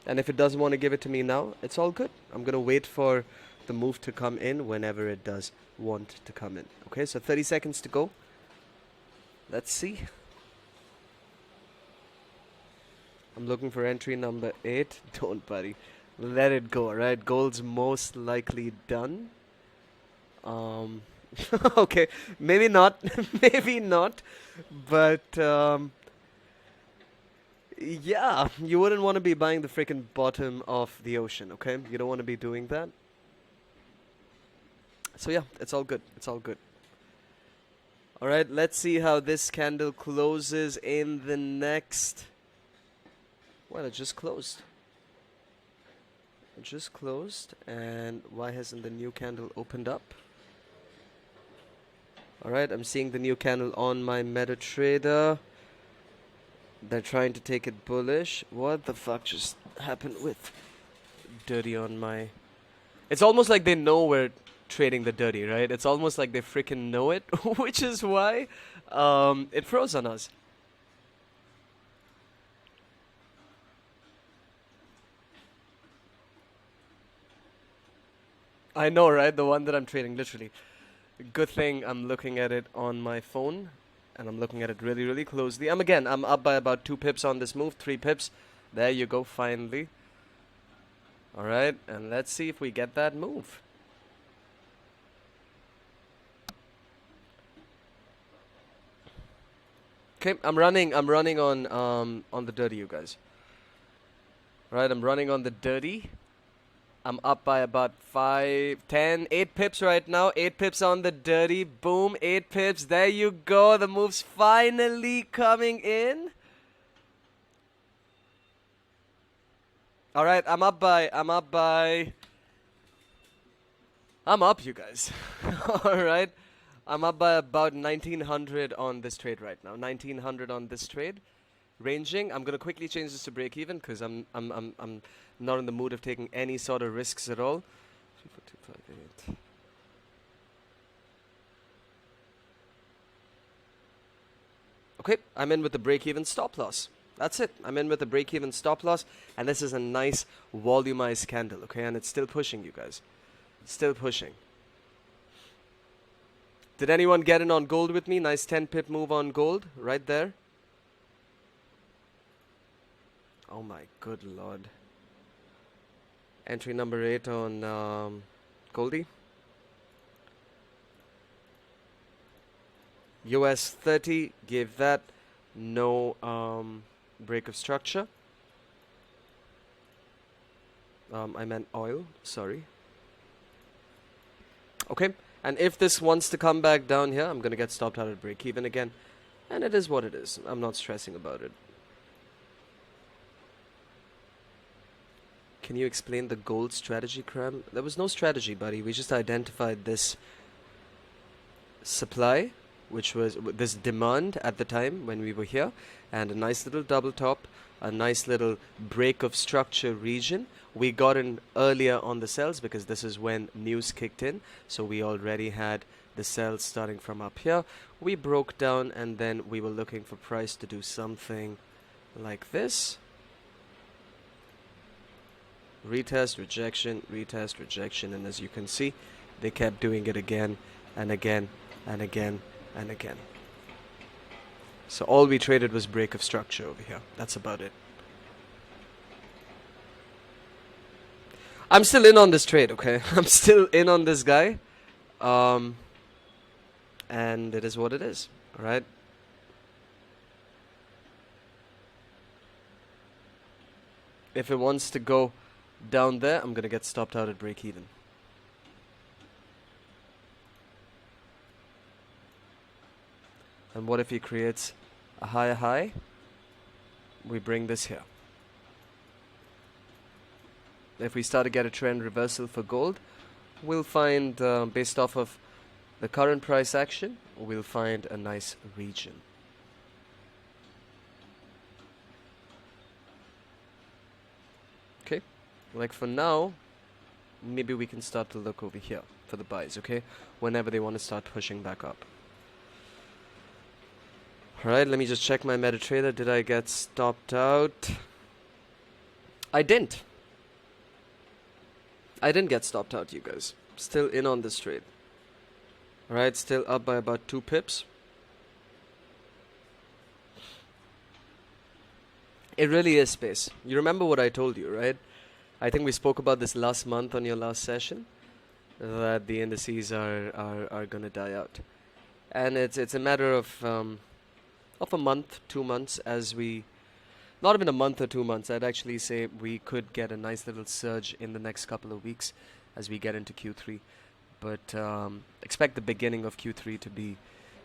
And if it doesn't want to give it to me now, it's all good. I'm going to wait for the move to come in whenever it does want to come in. Okay? So 30 seconds to go. Let's see. I'm looking for entry number 8. Don't, buddy. Let it go, right? Gold's most likely done. Okay. Maybe not. Maybe not. But, yeah. You wouldn't want to be buying the freaking bottom of the ocean, okay? You don't want to be doing that. So, yeah. It's all good. It's all good. Alright. Let's see how this candle closes in the next... Well, it just closed. It just closed. And why hasn't the new candle opened up? Alright, I'm seeing the new candle on my MetaTrader. They're trying to take it bullish. What the fuck just happened with dirty on my... It's almost like they know we're trading the dirty, right? It's almost like they freaking know it, which is why it froze on us. I know, right? The one that I'm trading, literally. Good thing I'm looking at it on my phone, and I'm looking at it really, really closely. I'm up by about 2 pips on this move, 3 pips. There you go, finally. All right, and let's see if we get that move. Okay, I'm running on the dirty, you guys. All right, I'm running on the dirty. I'm up by about 5, 10, 8 pips right now. 8 pips on the dirty. Boom, 8 pips. There you go. The move's finally coming in. All right, I'm up, you guys. All right. I'm up by about 1900 on this trade right now. 1900 on this trade. Ranging. I'm gonna quickly change this to break even because I'm not in the mood of taking any sort of risks at all. 3, 4, 2, 5, 8. Okay, I'm in with the break even stop loss. That's it. I'm in with the break even stop loss, and this is a nice volumized candle. Okay, and it's still pushing, you guys. Still pushing. Did anyone get in on gold with me? Nice 10 pip move on gold right there. Oh my good lord. Entry number 8 on Goldie. US 30 gave that no break of structure. I meant oil, sorry. Okay, and if this wants to come back down here, I'm gonna get stopped out at break even again. And it is what it is. I'm not stressing about it. Can you explain the gold strategy, Kram? There was no strategy, buddy. We just identified this supply, which was this demand at the time when we were here, and a nice little double top, a nice little break of structure region. We got in earlier on the sells because this is when news kicked in, so we already had the sells starting from up here. We broke down, and then we were looking for price to do something like this. Retest, rejection, and as you can see, they kept doing it again and again and again and again. So all we traded was break of structure over here. That's about it. I'm still in on this trade, okay? I'm still in on this guy. And it is what it is, alright? If it wants to go down there, I'm gonna get stopped out at break even. And what if he creates a higher high? We bring this here. If we start to get a trend reversal for gold, we'll find, based off of the current price action, we'll find a nice region. Okay, like for now, maybe we can start to look over here for the buys, okay? Whenever they want to start pushing back up. Alright, let me just check my MetaTrader. Did I get stopped out? I didn't. I didn't get stopped out, you guys. Still in on this trade. Alright, still up by about 2 pips. It really is space. You remember what I told you, right? I think we spoke about this last month on your last session, that the indices are gonna die out. And it's a matter of a month, 2 months, as we... Not even a month or 2 months. I'd actually say we could get a nice little surge in the next couple of weeks as we get into Q3. But expect the beginning of Q3 to be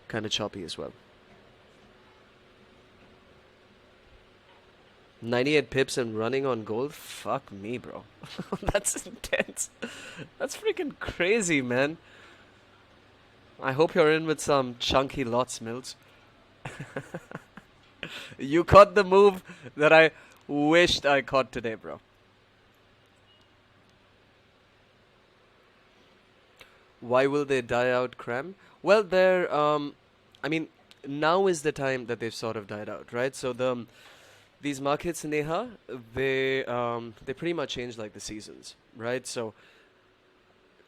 kind of choppy as well. 98 pips and running on gold? Fuck me, bro. That's intense. That's freaking crazy, man. I hope you're in with some chunky lots, Mills. You caught the move that I wished I caught today, bro. Why will they die out, Cram? Well, they're, I mean, now is the time that they've sort of died out, right? So these markets, Neha, they pretty much change like the seasons, right? So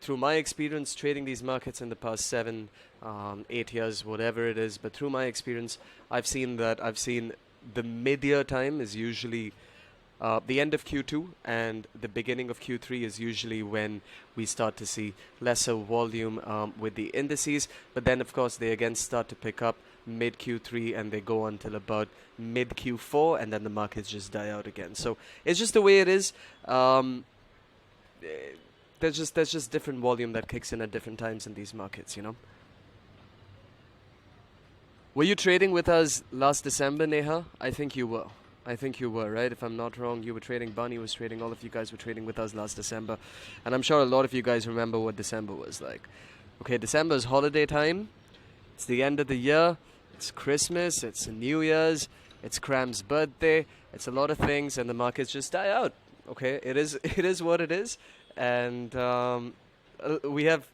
through my experience trading these markets in the past 7, 8 years, whatever it is, but through my experience, I've seen the mid-year time is usually the end of Q2, and the beginning of Q3 is usually when we start to see lesser volume with the indices. But then, of course, they again start to pick up mid Q3 and they go until about mid Q4, and then the markets just die out again. So it's just the way it is. There's just different volume that kicks in at different times in these markets, you know. Were you trading with us last December, Neha? I think you were. I think you were, right? If I'm not wrong, you were trading, Bunny was trading, all of you guys were trading with us last December. And I'm sure a lot of you guys remember what December was like. Okay, December is holiday time. It's the end of the year. It's Christmas. It's New Year's. It's Cram's birthday. It's a lot of things, and the markets just die out. Okay, it is what it is. And we have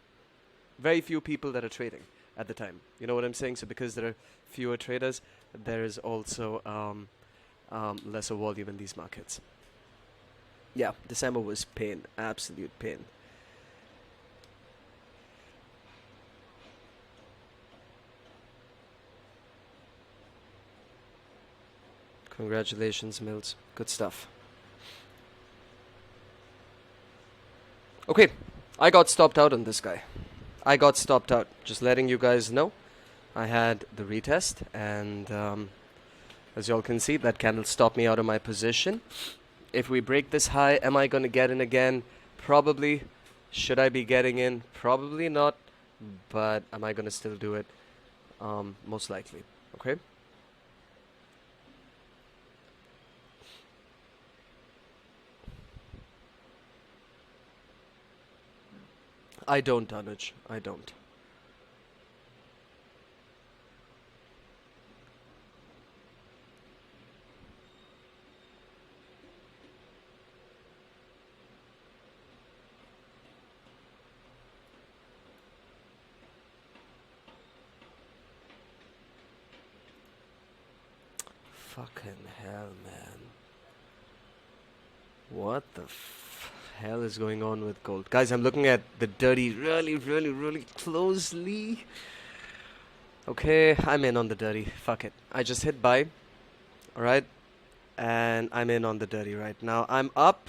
very few people that are trading at the time. You know what I'm saying? So because there are fewer traders, there is also lesser volume in these markets. Yeah, December was pain, absolute pain. Congratulations, Mills. Good stuff. Okay, I got stopped out on this guy. I got stopped out. Just letting you guys know. I had the retest, and as you all can see, that candle stopped me out of my position. If we break this high, am I going to get in again? Probably. Should I be getting in? Probably not. But am I going to still do it? Most likely. Okay. I don't, Anuj. I don't. Fucking hell, man. What the hell is going on with gold? Guys, I'm looking at the dirty really closely. Okay, I'm in on the dirty. Fuck it. I just hit buy. Alright? And I'm in on the dirty right now. I'm up.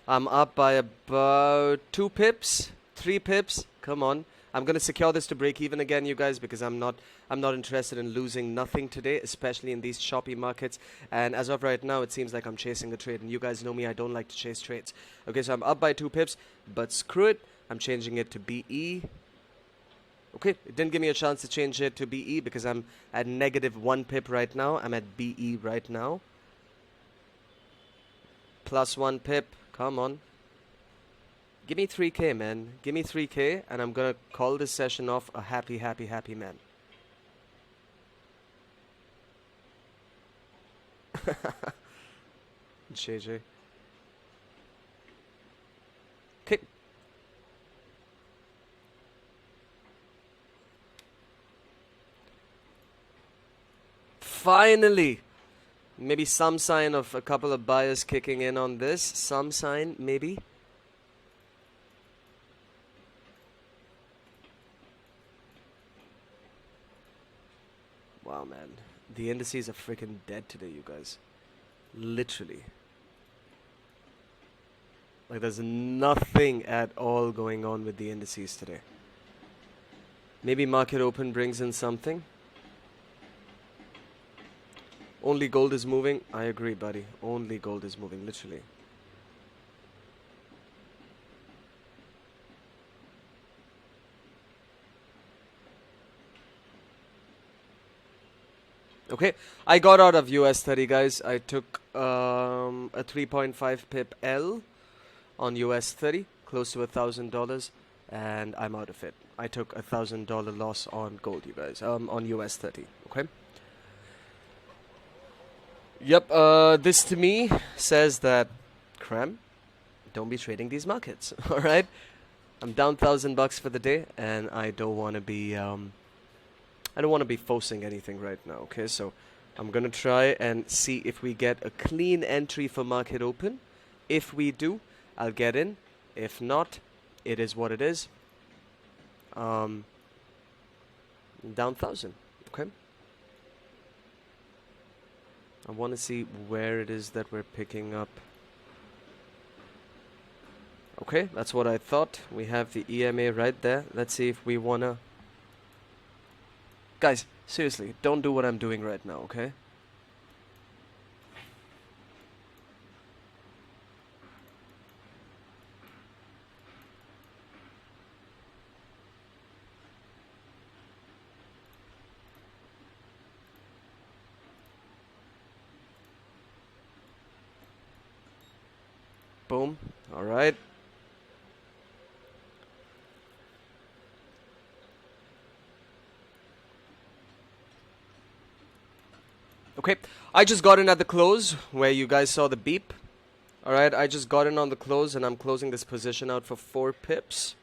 I'm up by about 2 pips. 3 pips. Come on. I'm going to secure this to break even again, you guys, because I'm not interested in losing nothing today, especially in these choppy markets. And as of right now, it seems like I'm chasing a trade. And you guys know me, I don't like to chase trades. Okay, so I'm up by 2 pips, but screw it. I'm changing it to BE. Okay, it didn't give me a chance to change it to BE because I'm at -1 pip right now. I'm at BE right now. +1 pip. Come on. Give me 3K, man. Give me 3K, and I'm gonna call this session off a happy man. JJ. Okay. Finally! Maybe some sign of a couple of buyers kicking in on this. Some sign, maybe. Wow, man. The indices are freaking dead today, you guys. Literally. Like, there's nothing at all going on with the indices today. Maybe market open brings in something. Only gold is moving. I agree, buddy. Only gold is moving, literally. Okay, I got out of US 30, guys. I took a 3.5 pip L on US 30, close to $1,000, and I'm out of it. I took $1,000 loss on gold, you guys, on US 30. Okay. Yep. This to me says that, Cram, don't be trading these markets. All right. I'm down $1,000 for the day, and I don't want to be I don't want to be forcing anything right now, okay? So I'm going to try and see if we get a clean entry for market open. If we do, I'll get in. If not, it is what it is. Down 1,000. Okay. I want to see where it is that we're picking up. Okay, that's what I thought. We have the EMA right there. Let's see if we wanna... Guys, seriously, don't do what I'm doing right now, okay? Boom. All right. Okay, I just got in at the close where you guys saw the beep. All right, I just got in on the close and I'm closing this position out for 4 pips.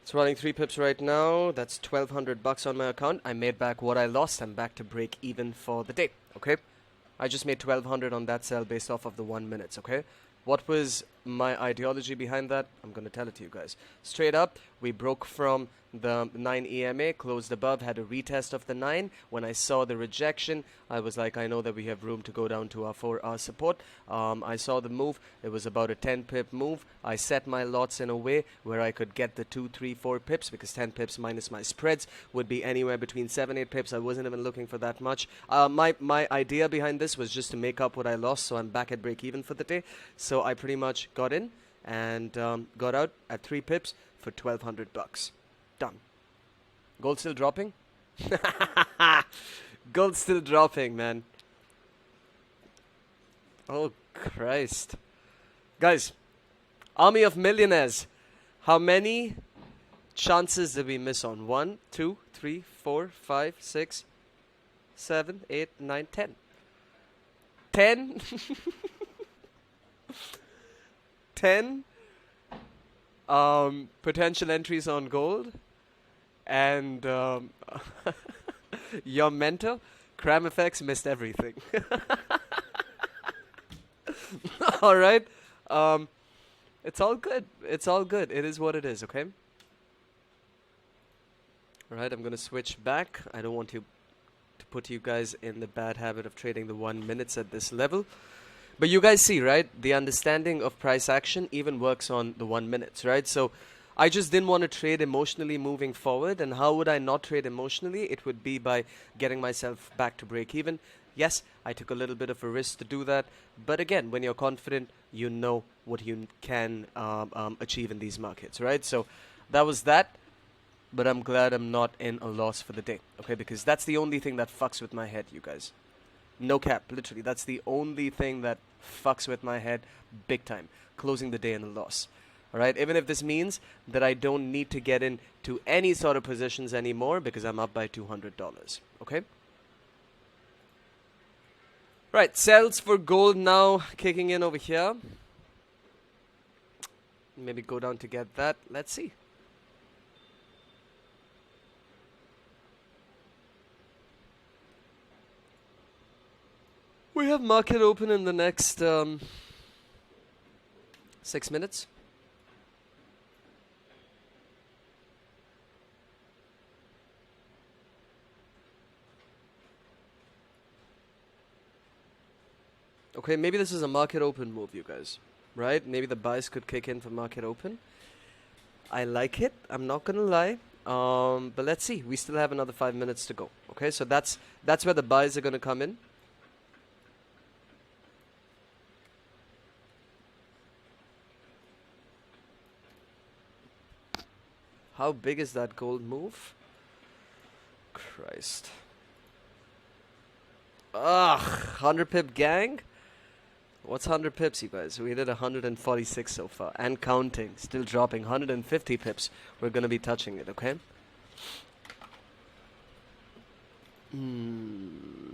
It's running 3 pips right now. That's 1,200 bucks on my account. I made back what I lost. I'm back to break even for the day. Okay, I just made 1,200 on that sell based off of the 1 minutes. Okay, what was my ideology behind that? I'm gonna tell it to you guys straight up. We broke from the 9 EMA, closed above, had a retest of the 9. When I saw the rejection, I was like, I know that we have room to go down to our 4-hour support. I saw the move. It was about a 10 pip move. I set my lots in a way where I could get the 2, 3, 4 pips, because 10 pips minus my spreads would be anywhere between 7, 8 pips. I wasn't even looking for that much. My idea behind this was just to make up what I lost, so I'm back at break even for the day. So I pretty much got in and got out at 3 pips for 1,200 bucks. Done. Gold still dropping? Gold still dropping, man. Oh, Christ. Guys, army of millionaires. How many chances did we miss on? 1, 2, 3, 4, 5, 6, 7, 8, 9, 10. 10? 10 potential entries on gold. And your mentor, Cram Effects, missed everything. All right. It's all good. It's all good. It is what it is, okay? All right, I'm going to switch back. I don't want to put you guys in the bad habit of trading the 1 minutes at this level. But you guys see, right? The understanding of price action even works on the 1 minutes, right? So I just didn't want to trade emotionally moving forward. And how would I not trade emotionally? It would be by getting myself back to break even. Yes, I took a little bit of a risk to do that. But again, when you're confident, you know what you can achieve in these markets, right? So that was that. But I'm glad I'm not in a loss for the day, okay? Because that's the only thing that fucks with my head, you guys. No cap, literally. That's the only thing that fucks with my head big time. Closing the day in a loss. All right, even if this means that I don't need to get into any sort of positions anymore because I'm up by $200, okay? Right, sells for gold now kicking in over here. Maybe go down to get that. Let's see. We have market open in the next 6 minutes. Okay, maybe this is a market open move, you guys. Right? Maybe the buys could kick in for market open. I like it. I'm not gonna lie. But let's see. We still have another 5 minutes to go. Okay, so that's where the buys are gonna come in. How big is that gold move? Christ. Ugh, 100 pip gang? What's 100 pips, you guys? We did 146 so far. And counting. Still dropping. 150 pips. We're going to be touching it, okay?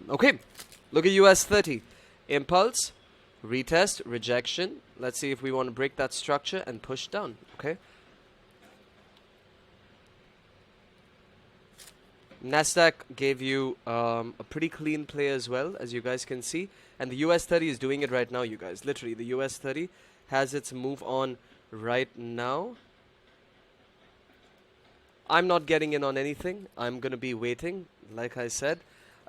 Okay. Look at US 30. Impulse. Retest. Rejection. Let's see if we want to break that structure and push down, okay? Nasdaq gave you a pretty clean play as well, as you guys can see. And the US 30 is doing it right now, you guys. Literally, the US 30 has its move on right now, I'm not getting in on anything. I'm going to be waiting, like I said.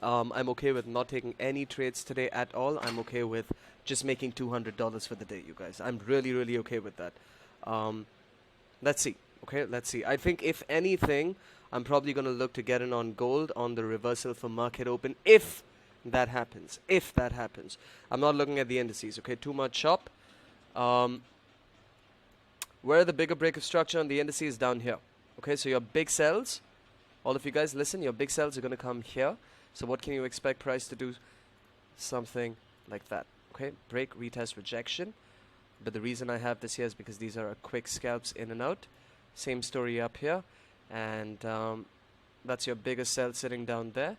I'm okay with not taking any trades today at all. I'm okay with just making $200 for the day, you guys. I'm really, really okay with that. Let's see. Okay, let's see. I think if anything, I'm probably going to look to get in on gold on the reversal for market open if that happens. If that happens. I'm not looking at the indices, okay? Too much shop. Where the bigger break of structure on the indices down here. Okay, so your big sells, all of you guys listen, your big sells are going to come here. So what can you expect price to do? Something like that. Okay, break, retest, rejection. But the reason I have this here is because these are quick scalps in and out. Same story up here. And that's your biggest sell sitting down there.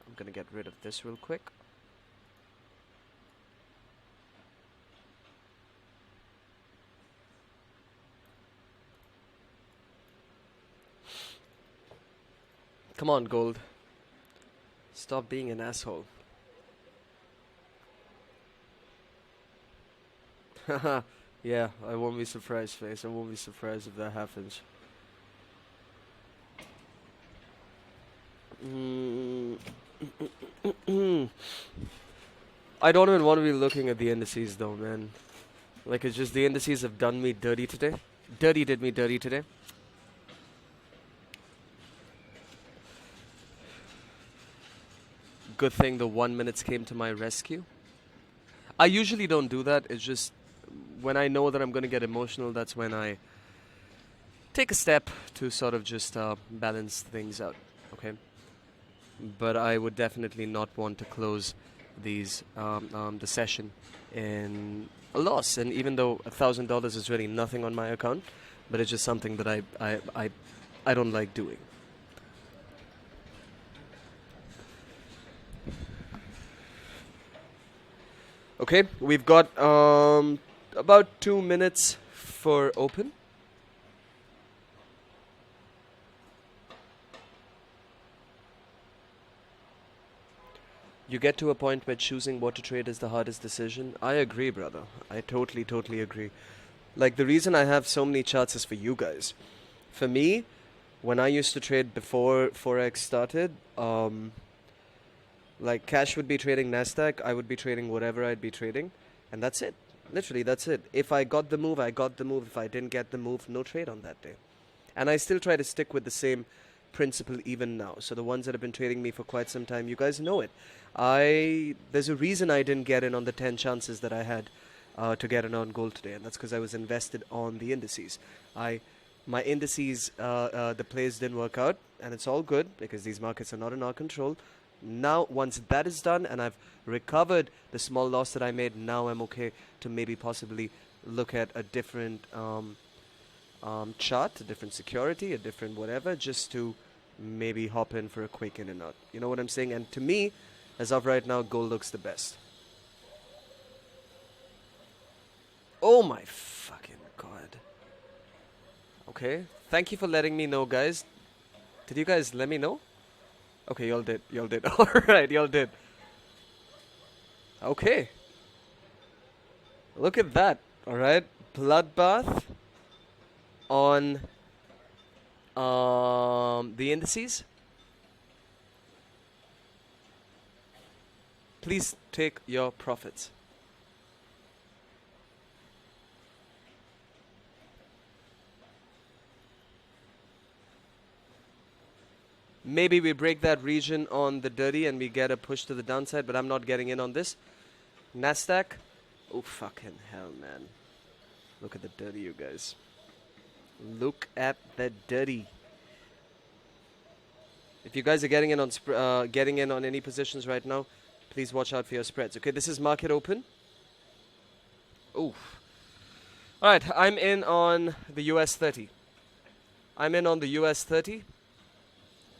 I'm going to get rid of this real quick. Come on, gold. Stop being an asshole. Haha, yeah, I won't be surprised, face. I won't be surprised if that happens. I don't even want to be looking at the indices though, man. Like, it's just the indices have done me dirty today. Did me dirty today. Good thing the 1 minutes came to my rescue. I usually don't do that. It's just when I know that I'm going to get emotional, that's when I take a step to sort of just balance things out. Okay? But I would definitely not want to close these the session in a loss. And even though $1,000 is really nothing on my account, but it's just something that I don't like doing. Okay, we've got about 2 minutes for open. You get to a point where choosing what to trade is the hardest decision. I agree, brother. I totally agree. Like, the reason I have so many charts is for you guys. For me, when I used to trade before Forex started, like, Cash would be trading Nasdaq, I would be trading whatever I'd be trading, and that's it. Literally, that's it. If I got the move, I got the move. If I didn't get the move, no trade on that day. And I still try to stick with the same principle even now. So the ones that have been trading me for quite some time, you guys know it. There's a reason I didn't get in on the 10 chances that I had to get in on gold today, and that's because I was invested on the indices. My indices, the plays didn't work out, and it's all good because these markets are not in our control. Now, once that is done and I've recovered the small loss that I made, now I'm okay to maybe possibly look at a different chart, a different security, a different whatever, just to maybe hop in for a quick in and out. You know what I'm saying? And to me, as of right now, gold looks the best. Oh my fucking god. Okay, thank you for letting me know, guys. Did you guys let me know? Okay, y'all did. Y'all did. Alright, y'all did. Okay. Look at that. Alright. Bloodbath on the indices. Please take your profits. Maybe we break that region on the dirty and we get a push to the downside, but I'm not getting in on this. Nasdaq. Oh, fucking hell, man. Look at the dirty, you guys. Look at the dirty. If you guys are getting in on any positions right now, please watch out for your spreads. Okay, this is market open. Oof. Alright, I'm in on the US 30. I'm in on the US 30.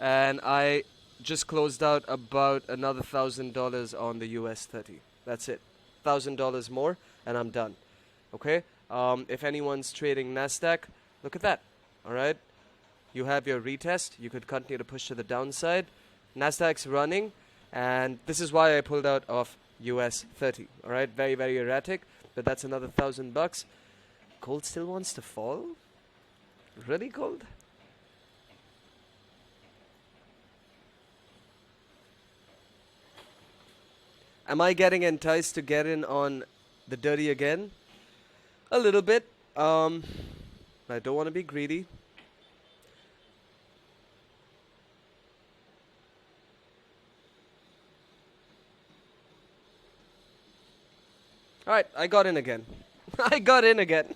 And I just closed out about another $1,000 on the US 30. That's it. $1,000 more, and I'm done. Okay? If anyone's trading Nasdaq, look at that. All right? You have your retest. You could continue to push to the downside. Nasdaq's running, and this is why I pulled out of US 30. All right? Very, very erratic, but that's another $1,000. Gold still wants to fall? Really, gold? Am I getting enticed to get in on the dirty again? A little bit. I don't want to be greedy. Alright, I got in again. I got in again.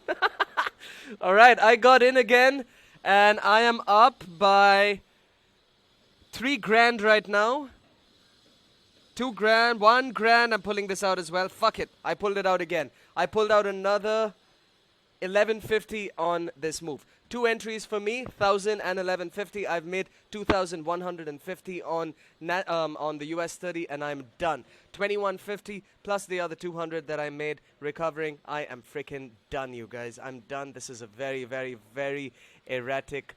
Alright, I got in again. And I am up by 3 grand right now. 2 grand, 1 grand. I'm pulling this out as well. Fuck it. I pulled it out again. I pulled out another 1150 on this move. 2 entries for me, 1,000 and 1150. I've made 2,150 on the US 30, and I'm done. 2,150 plus the other 200 that I made recovering. I am freaking done, you guys. I'm done. This is a very, very, very erratic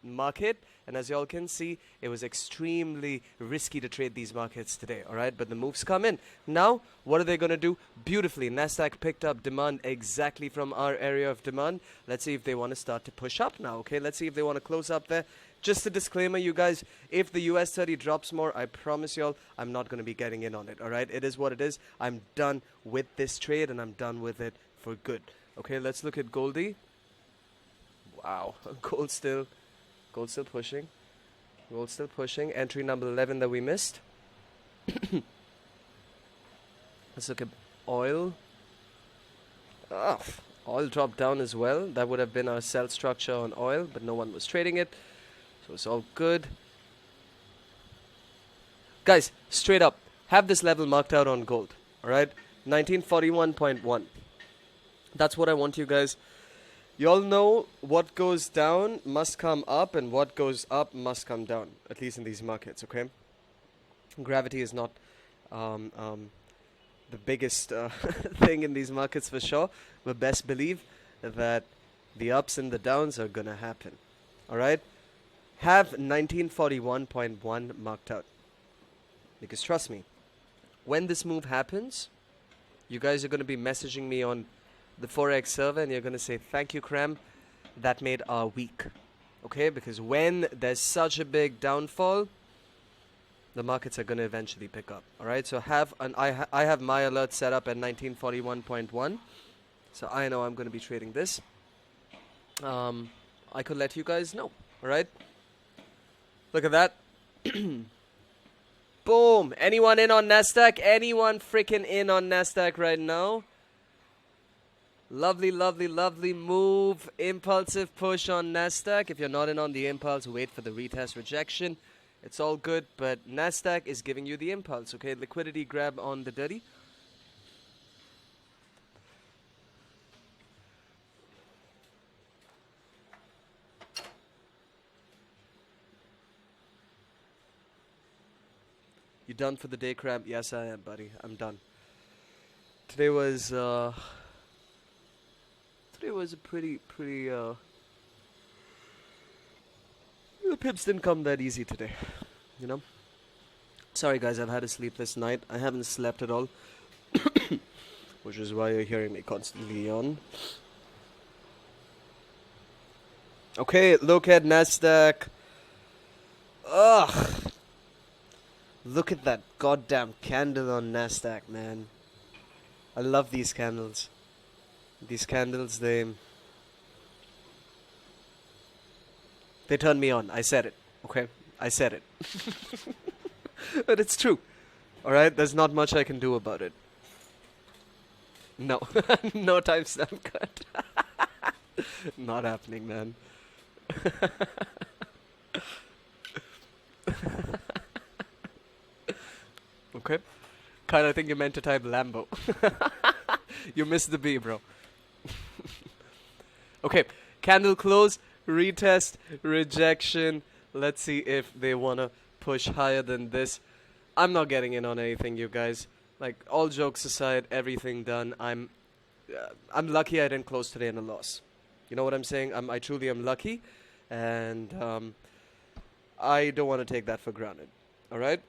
market, and as you all can see, it was extremely risky to trade these markets today. All right, but the moves come in now. What are they going to do? Beautifully, Nasdaq picked up demand exactly from our area of demand. Let's see if they want to start to push up now. Okay, let's see if they want to close up there. Just a disclaimer, you guys, if the US 30 drops more, I promise y'all I'm not going to be getting in on it. All right, it is what it is. I'm done with this trade, and I'm done with it for good. Okay, let's look at Goldie. Wow, gold still pushing. Gold still pushing. Entry number 11 that we missed. Let's look at oil. Oh, oil dropped down as well. That would have been our sell structure on oil, but no one was trading it. So it's all good. Guys, straight up, have this level marked out on gold. Alright? 1941.1. That's what I want you guys. You all know what goes down must come up, and what goes up must come down, at least in these markets, okay? Gravity is not the biggest thing in these markets for sure, but best believe that the ups and the downs are going to happen, all right? Have 1941.1 marked out, because trust me, when this move happens, you guys are going to be messaging me on the Forex server, and you're going to say, thank you, Cram, that made our week. Okay, because when there's such a big downfall, the markets are going to eventually pick up. Alright, so I have my alert set up at 1941.1, so I know I'm going to be trading this. I could let you guys know. Alright, look at that. Boom. Anyone in on Nasdaq? Anyone freaking in on Nasdaq right now? Lovely, lovely, lovely move. Impulsive push on Nasdaq. If you're not in on the impulse, wait for the retest rejection. It's all good, but Nasdaq is giving you the impulse, okay? Liquidity grab on the dirty. You done for the day, Cram? Yes, I am, buddy. I'm done. Today was a pretty the pips didn't come that easy today, you know. Sorry guys, I've had a sleepless night. I haven't slept at all, which is why you're hearing me constantly yawn. Okay, look at Nasdaq. Ugh. Look at that goddamn candle on Nasdaq, man. I love these candles. These candles, they turn me on. I said it. Okay? I said it. But it's true. Alright? There's not much I can do about it. No. No timestamp cut. Not happening, man. Okay? Kyle, I think you meant to type Lambo. You missed the B, bro. Okay, candle close, retest, rejection. Let's see if they want to push higher than this. I'm not getting in on anything, you guys. Like, all jokes aside, everything done. I'm lucky I didn't close today in a loss. You know what I'm saying? I truly am lucky, and I don't want to take that for granted. All right?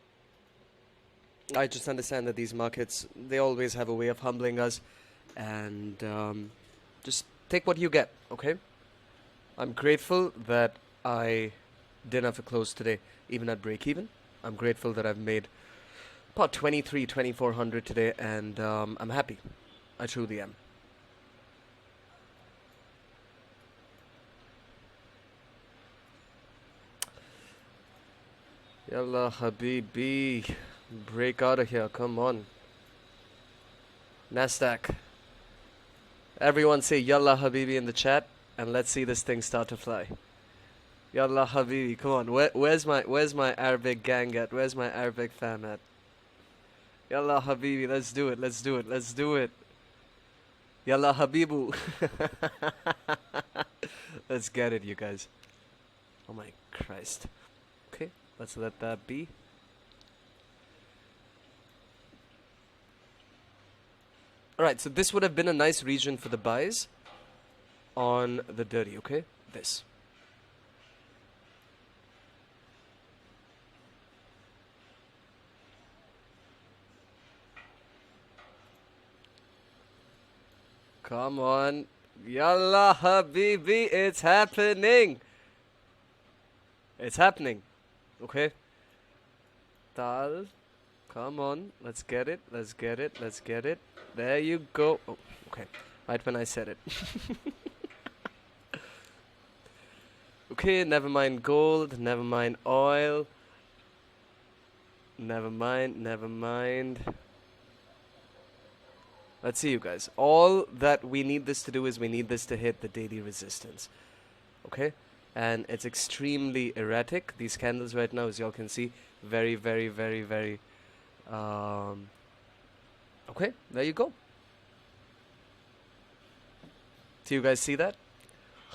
I just understand that these markets, they always have a way of humbling us, and Just take what you get, okay? I'm grateful that I didn't have to close today, even at break even. I'm grateful that I've made about 2400 today, and I'm happy. I truly am. Yalla Habibi, break out of here, come on. Nasdaq. Everyone say Yalla Habibi in the chat, and let's see this thing start to fly. Yalla Habibi, come on. Where's my Arabic gang at? Where's my Arabic fam at? Yalla Habibi, let's do it, let's do it, let's do it. Yalla Habibu. Let's get it, you guys. Oh my Christ. Okay, let's let that be. Alright, so this would have been a nice region for the buys on the dirty, okay? This. Come on. Yalla Habibi, it's happening. It's happening. Okay? Tal. Come on. Let's get it. Let's get it. Let's get it. There you go. Oh, okay. Right when I said it. Okay, never mind gold. Never mind oil. Never mind. Never mind. Let's see, you guys. All that we need this to do is we need this to hit the daily resistance. Okay? And it's extremely erratic. These candles right now, as y'all can see, very, very, very, very... okay, there you go. Do you guys see that?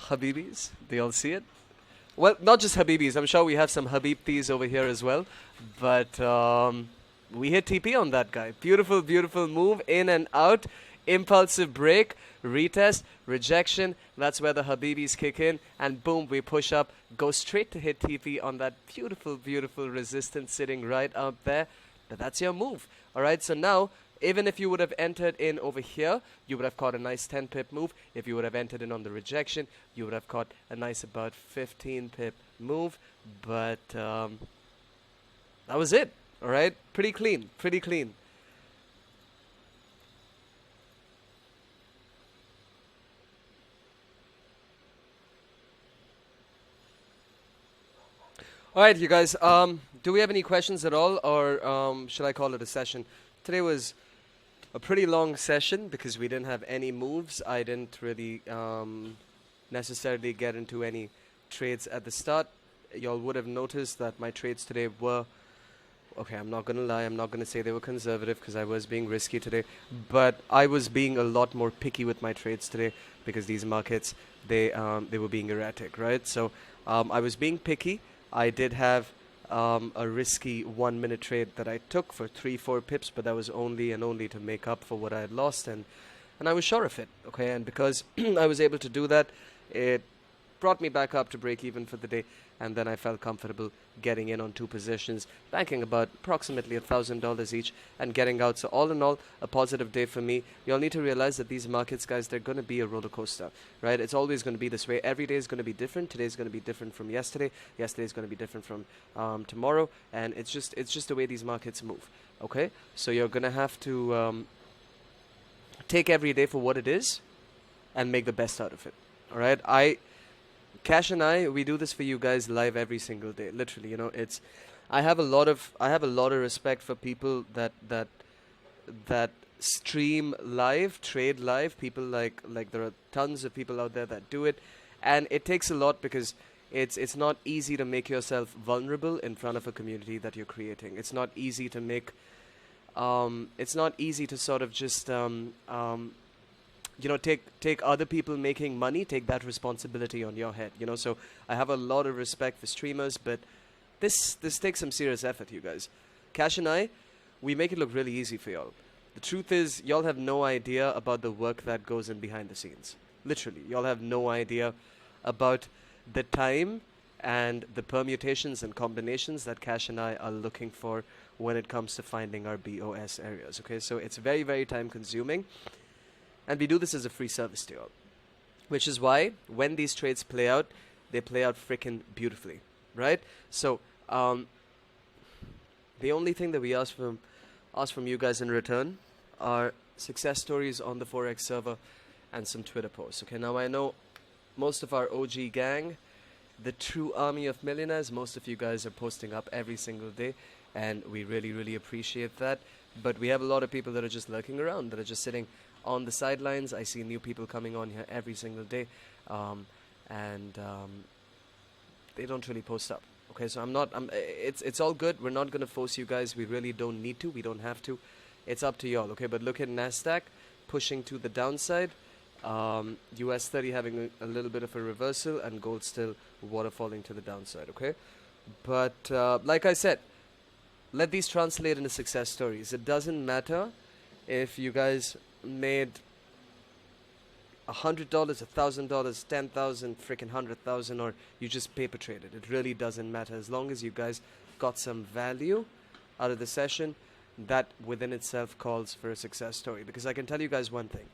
Habibis? Do y'all see it? Well, not just Habibis. I'm sure we have some Habibtis over here as well. But... we hit TP on that guy. Beautiful, beautiful move. In and out. Impulsive break. Retest. Rejection. That's where the Habibis kick in. And boom, we push up. Go straight to hit TP on that beautiful, beautiful resistance sitting right up there. But that's your move. Alright, so now, even if you would have entered in over here, you would have caught a nice 10 pip move. If you would have entered in on the rejection, you would have caught a nice about 15 pip move. But that was it. Alright, pretty clean, pretty clean. Alright, you guys, do we have any questions at all, or should I call it a session? Today was a pretty long session because we didn't have any moves. I didn't really necessarily get into any trades at the start. Y'all would have noticed that my trades today were... okay, I'm not going to lie, I'm not going to say they were conservative because I was being risky today, but I was being a lot more picky with my trades today because these markets, they were being erratic, right? So I was being picky. I did have a risky 1 minute trade that I took for 3-4 pips, but that was only and only to make up for what I had lost, and I was sure of it, okay? And because I was able to do that, it brought me back up to break even for the day, and then I felt comfortable getting in on 2 positions, banking about approximately $1,000 each and getting out. So all in all, a positive day for me. You all need to realize that these markets, guys, they're going to be a roller coaster, right? It's always going to be this way. Every day is going to be different. Today's going to be different from yesterday. Yesterday's going to be different from tomorrow, and it's just the way these markets move, okay? So you're going to have to take every day for what it is and make the best out of it, all right? Cash and I, we do this for you guys live every single day. Literally, you know, I have a lot of respect for people that stream live, trade live. People like there are tons of people out there that do it, and it takes a lot because it's not easy to make yourself vulnerable in front of a community that you're creating. It's not easy to make. It's not easy to sort of just you know, take other people making money, take that responsibility on your head, you know. So I have a lot of respect for streamers, but this takes some serious effort, you guys. Cash and I, we make it look really easy for y'all. The truth is, y'all have no idea about the work that goes in behind the scenes. Literally, y'all have no idea about the time and the permutations and combinations that Cash and I are looking for when it comes to finding our BOS areas, okay? So it's very, very time consuming. And we do this as a free service to y'all. which is why when these trades play out, they play out freaking beautifully, right? So the only thing that we ask from you guys in return are success stories on the Forex server and some Twitter posts. Okay, now I know most of our OG gang, the true army of millionaires, most of you guys are posting up every single day, and we really, really appreciate that. But we have a lot of people that are just lurking around, that are just sitting on the sidelines. I see new people coming on here every single day, and they don't really post up. Okay, so it's all good. We're not gonna force you guys. We really don't need to. We don't have to. It's up to y'all. Okay, but look at Nasdaq pushing to the downside. US 30 having a little bit of a reversal, and gold still waterfalling to the downside. Okay, but like I said, let these translate into success stories. It doesn't matter if you guys made $100, $1,000, 10,000, freaking 100,000, or you just paper traded. It really doesn't matter as long as you guys got some value out of the session. That within itself calls for a success story. Because I can tell you guys one thing: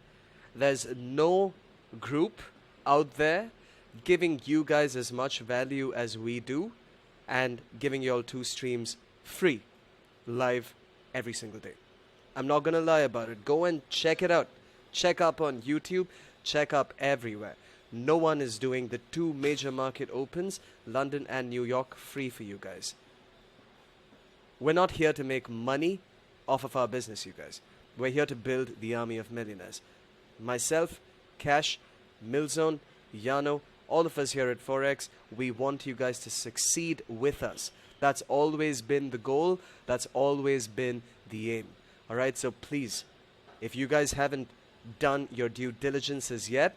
there's no group out there giving you guys as much value as we do, and giving you all 2 streams free, live every single day. I'm not gonna lie about it. Go and check it out. Check up on YouTube. Check up everywhere. No one is doing the 2 major market opens, London and New York, free for you guys. We're not here to make money off of our business, you guys. We're here to build the army of millionaires. Myself, Cash, Millzone, Yano, all of us here at Forex, we want you guys to succeed with us. That's always been the goal. That's always been the aim. All right, so please, if you guys haven't done your due diligences yet,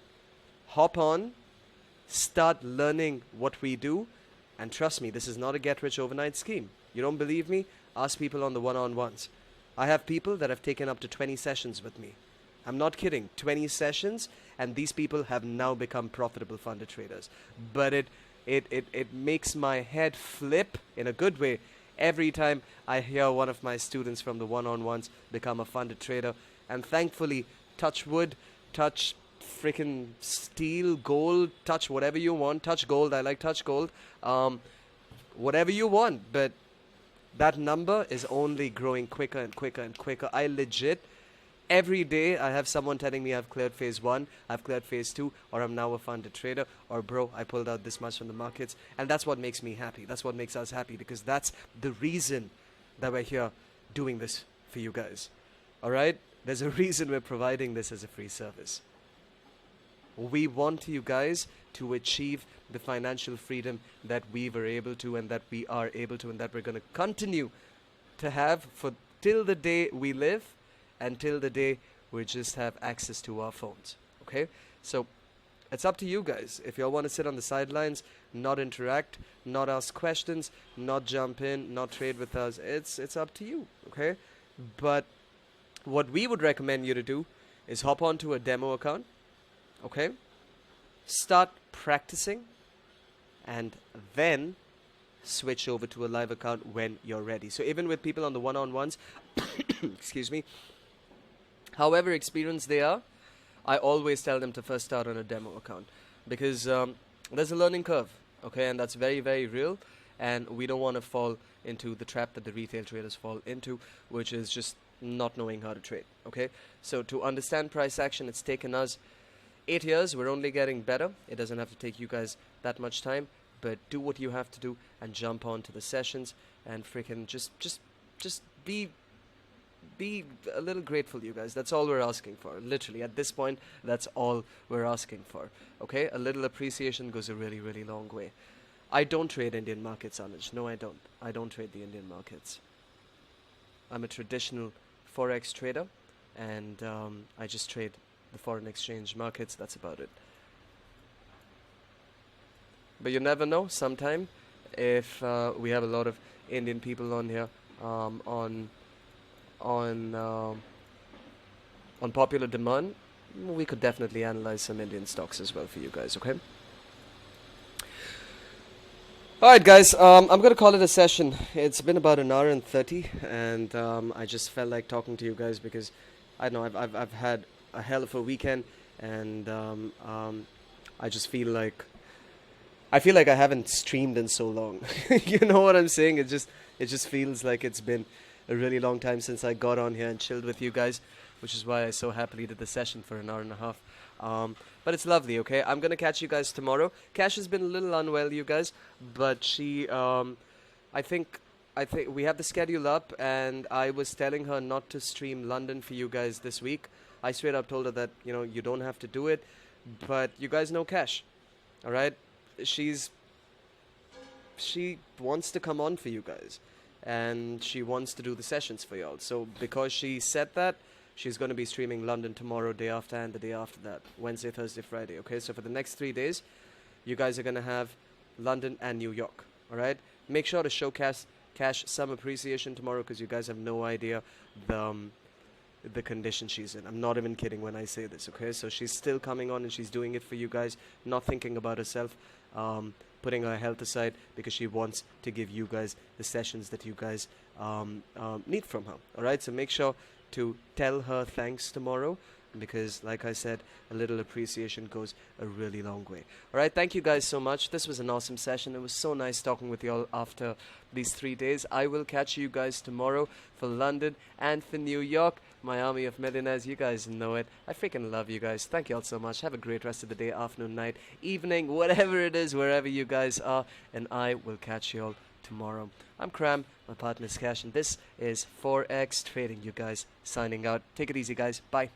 hop on, start learning what we do, and trust me, this is not a get-rich-overnight scheme. You don't believe me? Ask people on the one-on-ones. I have people that have taken up to 20 sessions with me. I'm not kidding. 20 sessions, and these people have now become profitable funded traders. But it makes my head flip in a good way every time I hear one of my students from the one-on-ones become a funded trader. And thankfully, touch wood, touch freaking steel, gold, touch whatever you want. Touch gold. I like touch gold. Whatever you want, but that number is only growing quicker and quicker and quicker. I legit, every day I have someone telling me I've cleared phase 1, I've cleared phase 2, or I'm now a funded trader, or bro, I pulled out this much from the markets. And that's what makes me happy. That's what makes us happy, because that's the reason that we're here doing this for you guys. Alright? There's a reason we're providing this as a free service. We want you guys to achieve the financial freedom that we were able to, and that we are able to, and that we're going to continue to have for till the day we live, and till the day we just have access to our phones. Okay? So it's up to you guys. If y'all want to sit on the sidelines, not interact, not ask questions, not jump in, not trade with us, it's up to you. Okay? But what we would recommend you to do is hop onto a demo account. Okay? Start practicing, and then switch over to a live account when you're ready. So even with people on the one-on-ones, excuse me, however experienced they are, I always tell them to first start on a demo account, because there's a learning curve, okay, and that's very, very real, and we don't want to fall into the trap that the retail traders fall into, which is just not knowing how to trade. Okay, so to understand price action, it's taken us 8 years. We're only getting better. It doesn't have to take you guys that much time, but do what you have to do and jump on to the sessions, and freaking just be a little grateful, you guys. That's all we're asking for. Literally, at this point, that's all we're asking for. Okay, a little appreciation goes a really, really long way. I don't trade Indian markets, Anuj. No, I don't. I don't trade the Indian markets. I'm a traditional Forex trader, and I just trade the foreign exchange markets. That's about it. But you never know. Sometime, if we have a lot of Indian people on here, on popular demand, we could definitely analyze some Indian stocks as well for you guys. Okay. Alright guys, I'm going to call it a session. It's been about an hour and 30, and I just felt like talking to you guys because I know I've had a hell of a weekend, and I just feel like I haven't streamed in so long. You know what I'm saying? It just feels like it's been a really long time since I got on here and chilled with you guys, which is why I so happily did the session for an hour and a half. But it's lovely, okay? I'm gonna catch you guys tomorrow. Cash has been a little unwell, you guys, but I think I think we have the schedule up, and I was telling her not to stream London for you guys this week. I straight up told her that you don't have to do it, but you guys know Cash, all right? She's she wants to come on for you guys, and she wants to do the sessions for y'all. So because she said that, she's going to be streaming London tomorrow, day after, and the day after that, Wednesday, Thursday, Friday. Okay, so for the next 3 days, you guys are going to have London and New York. All right, make sure to show Cash some appreciation tomorrow, because you guys have no idea the condition she's in. I'm not even kidding when I say this, okay? So she's still coming on and she's doing it for you guys, not thinking about herself, putting her health aside, because she wants to give you guys the sessions that you guys need from her. All right, so make sure to tell her thanks tomorrow, because like I said, a little appreciation goes a really long way. All right, thank you guys so much. This was an awesome session. It was so nice talking with you all after these 3 days. I will catch you guys tomorrow for London and for New York. My army of millionaires, you guys know it. I freaking love you guys. Thank you all so much. Have a great rest of the day, afternoon, night, evening, whatever it is, wherever you guys are, and I will catch you all tomorrow. I'm Cram, my partner is Cash, and this is Forex Trading, you guys, signing out. Take it easy, guys. Bye.